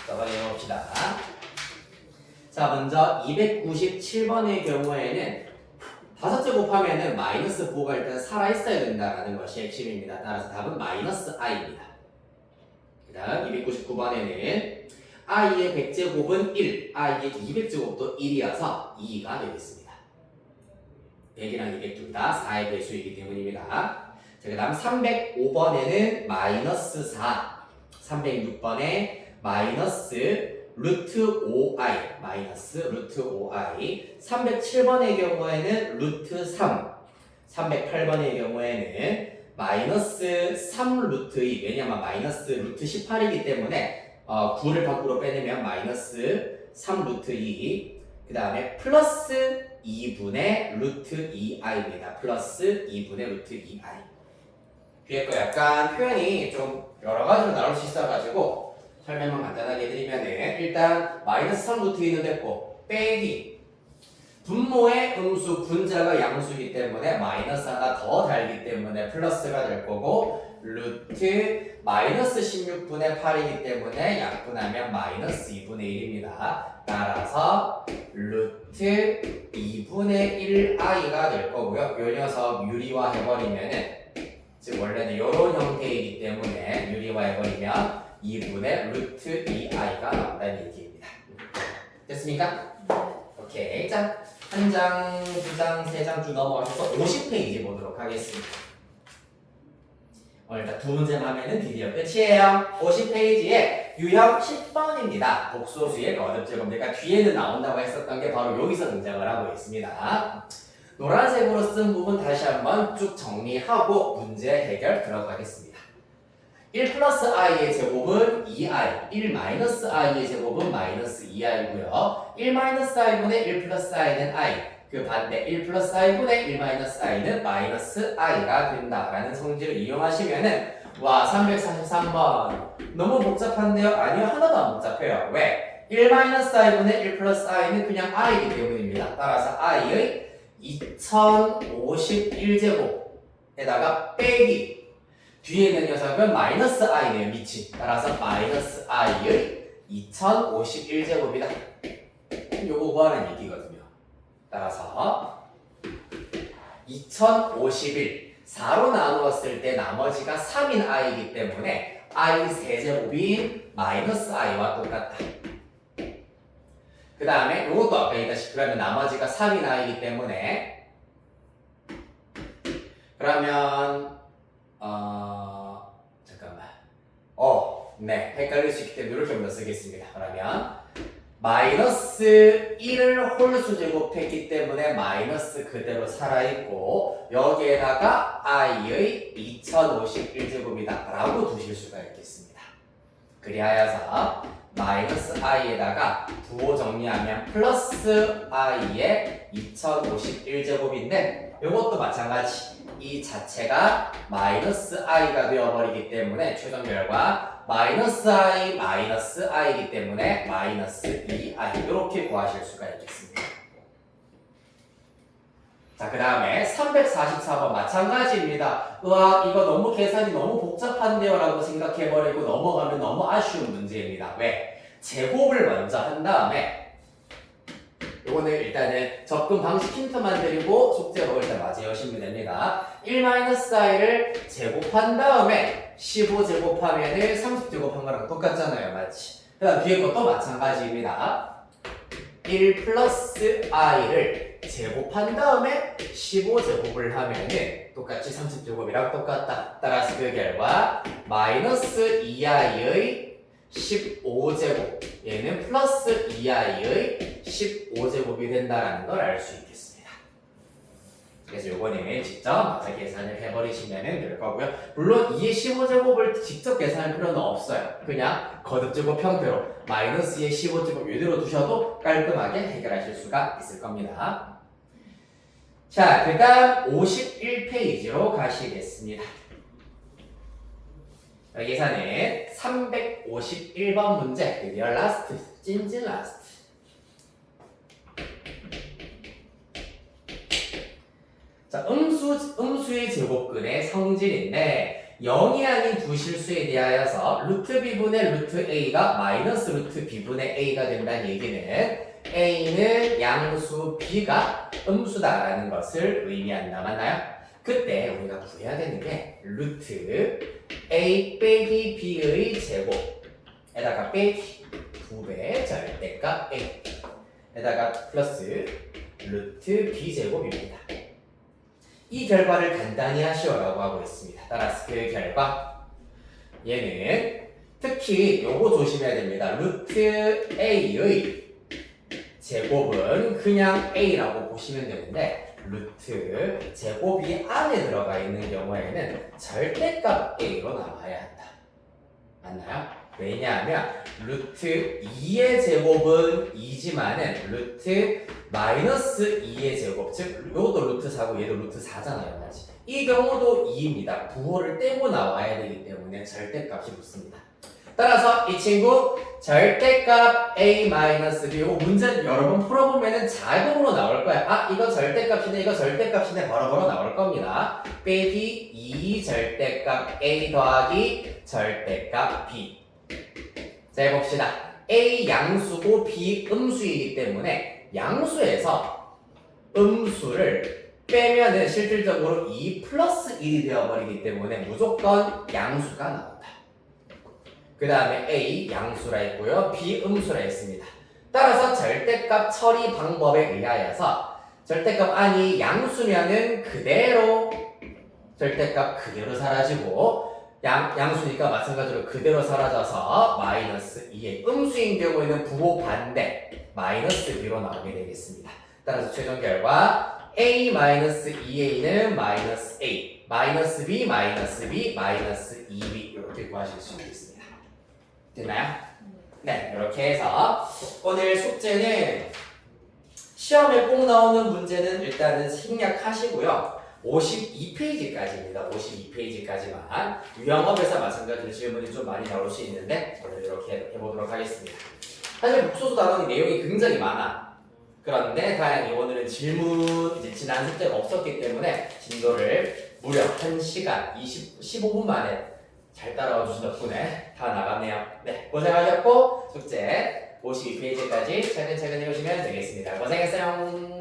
써봐 봅시다. 자, 먼저 297번의 경우에는 5째 곱하면은 마이너스 부호가 일단 살아있어야 된다는 것이 핵심입니다. 따라서 답은 마이너스 i입니다. 그 다음 299번에는 i의 100제곱은 1, i의 200제곱도 1이어서 2가 되겠습니다. 100이랑 200 둘 다 4의 배수이기 때문입니다. 자, 그 다음 305번에는 마이너스 4, 306번에 마이너스 루트 5i, 마이너스 루트 5i, 307번의 경우에는 루트 3, 308번의 경우에는 마이너스 3 루트 2, 왜냐면 마이너스 루트 18이기 때문에 9를 밖으로 빼내면 마이너스 3 루트 2, 그 다음에 플러스 2분의 루트 2i입니다. 플러스 2분의 루트 2i. 뒤에 거 약간 표현이 좀 여러 가지로 나올 수 있어가지고 설명만 간단하게 해드리면은 일단 마이너스 3 루트 2는 됐고 빼기 분모의 음수 분자가 양수이기 때문에 마이너스 하나 더 달기 때문에 플러스가 될 거고 루트 마이너스 16분의 8이기 때문에 약분하면 마이너스 2분의 1입니다. 따라서 루트 2분의 1i가 될 거고요. 이 녀석 유리화 해버리면은 즉 원래는 이런 형태이기 때문에 유리화 해버리면 2분의 루트 2i가 나온다는 얘기입니다. 됐습니까? 오케이. 자, 한 장, 두 장, 세 장 쭉 넘어가셔서 50페이지 보도록 하겠습니다. 오늘 딱 두 문제만 하면은 드디어 끝이에요. 50페이지에 유형 10번입니다. 복소수의 거듭제곱. 그러니까 뒤에는 나온다고 했었던 게 바로 여기서 등장을 하고 있습니다. 노란색으로 쓴 부분 다시 한번 쭉 정리하고 문제 해결 들어가겠습니다. 1 플러스 i의 제곱은 2i, 1 마이너스 i의 제곱은 마이너스 2i고요. 1 마이너스 i분의 1 플러스 i는 i, 그 반대 1 플러스 i분의 1 마이너스 i는 마이너스 i가 된다라는 성질을 이용하시면은 와 343번 너무 복잡한데요? 아니요, 하나도 안 복잡해요. 왜? 1 마이너스 i분의 1 플러스 i는 그냥 i이기 때문입니다. 따라서 i의 2051제곱에다가 빼기 뒤에 있는 녀석은 마이너스 i네요. 미치. 따라서 마이너스 i의 2051제곱이다. 요거 구하는 얘기거든요. 따라서 2051 4로 나누었을 때 나머지가 3인 i이기 때문에 i 세제곱인 마이너스 i와 똑같다. 그 다음에 요것도 앞에 있다시피 그러면 나머지가 3인 i이기 때문에 그러면 잠깐만. 네. 헷갈릴 수 있기 때문에 이렇게 먼저 쓰겠습니다. 그러면 마이너스 1을 홀수 제곱했기 때문에 마이너스 그대로 살아있고 여기에다가 i의 2051제곱이다 라고 두실 수가 있겠습니다. 그리하여서 마이너스 i에다가 부호 정리하면 플러스 i의 2051제곱인데 이것도 마찬가지. 이 자체가 마이너스 i가 되어버리기 때문에 최종 결과 마이너스 i 마이너스 i이기 때문에 마이너스 2i 이렇게 구하실 수가 있겠습니다. 자, 그 다음에 344번 마찬가지입니다. 우와 이거 너무 계산이 너무 복잡한데요 라고 생각해버리고 넘어가면 너무 아쉬운 문제입니다. 왜? 제곱을 먼저 한 다음에 요거는 일단은 접근 방식 힌트만 드리고 숙제로 일단 맞이하시면 됩니다. 1-i를 제곱한 다음에 15제곱하면은 30제곱한 거랑 똑같잖아요. 맞지? 그 다음 뒤에 것도 마찬가지입니다. 1 플러스 i를 제곱한 다음에 15제곱을 하면은 똑같이 30제곱이랑 똑같다. 따라서 그 결과 마이너스 2i의 15제곱 얘는 플러스 2i의 15제곱이 된다는 걸 알 수 있겠습니다. 그래서 요거는 직접 계산을 해버리시면 될 거고요. 물론 2의 15제곱을 직접 계산할 필요는 없어요. 그냥 거듭제곱 형태로 마이너스 2의 15제곱 이대로 두셔도 깔끔하게 해결하실 수가 있을 겁니다. 자, 그 다음 51페이지로 가시겠습니다. 여기서는 351번 문제, 드디어 라스트, 찐찐 라스트. 자, 음수의 제곱근의 성질인데 0이 아닌 두 실수에 대하여서 루트 b분의 루트 a가 마이너스 루트 b분의 a가 된다는 얘기는 a는 양수 b가 음수다라는 것을 의미한다. 맞나요? 그때 우리가 구해야 되는 게 루트 a 빼기 b의 제곱에다가 빼기 2배 절대값 a 에다가 플러스 루트 b제곱입니다. 이 결과를 간단히 하시오라고 하고 있습니다. 따라서 그 결과 얘는 특히 요거 조심해야 됩니다. 루트 a의 제곱은 그냥 a라고 보시면 되는데 루트 제곱이 안에 들어가 있는 경우에는 절대값 a로 나와야 한다. 맞나요? 왜냐하면 루트 2의 제곱은 2지만은 루트 마이너스 2의 제곱, 즉 이것도 루트 4고 얘도 루트 4잖아요. 맞지? 이 경우도 2입니다. 부호를 떼고 나와야 되기 때문에 절대값이 붙습니다. 따라서 이 친구 절대값 a-b, 이거 문제 여러 번 풀어보면은 자동으로 나올 거야. 아, 이거 절대값이네, 이거 절대값이네, 바로바로 나올 겁니다. 빼기 2 절대값 a 더하기 절대값 b. 자, 해봅시다. a 양수고 b 음수이기 때문에 양수에서 음수를 빼면은 실질적으로 2 플러스 1이 되어버리기 때문에 무조건 양수가 나온다. 그 다음에 a 양수라 했고요. b 음수라 했습니다. 따라서 절대값 처리 방법에 의하여서 절대값 안이 양수면은 그대로 절대값 그대로 사라지고 양수니까 마찬가지로 그대로 사라져서 마이너스 2의 음수인 경우에는 부호 반대 마이너스 b로 나오게 되겠습니다. 따라서 최종 결과 a-2a는 마이너스 a, 마이너스 b, 마이너스 b, 마이너스 2b 이렇게 구하실 수 있습니다. 됐나요? 네, 이렇게 해서 오늘 숙제는 시험에 꼭 나오는 문제는 일단은 생략하시고요. 52페이지까지입니다. 52페이지까지만 유형업에서 마찬가지로 질문이 좀 많이 나올 수 있는데 오늘 이렇게 해보도록 하겠습니다. 사실 복소수 단원이 내용이 굉장히 많아. 그런데 다행히 오늘은 질문 이제 지난 숙제가 없었기 때문에 진도를 무려 1시간 15분 만에 잘 따라와 주신 덕분에 다 나갔네요. 네, 고생하셨고 숙제 52페이지까지 차근차근 해오시면 되겠습니다. 고생했어요.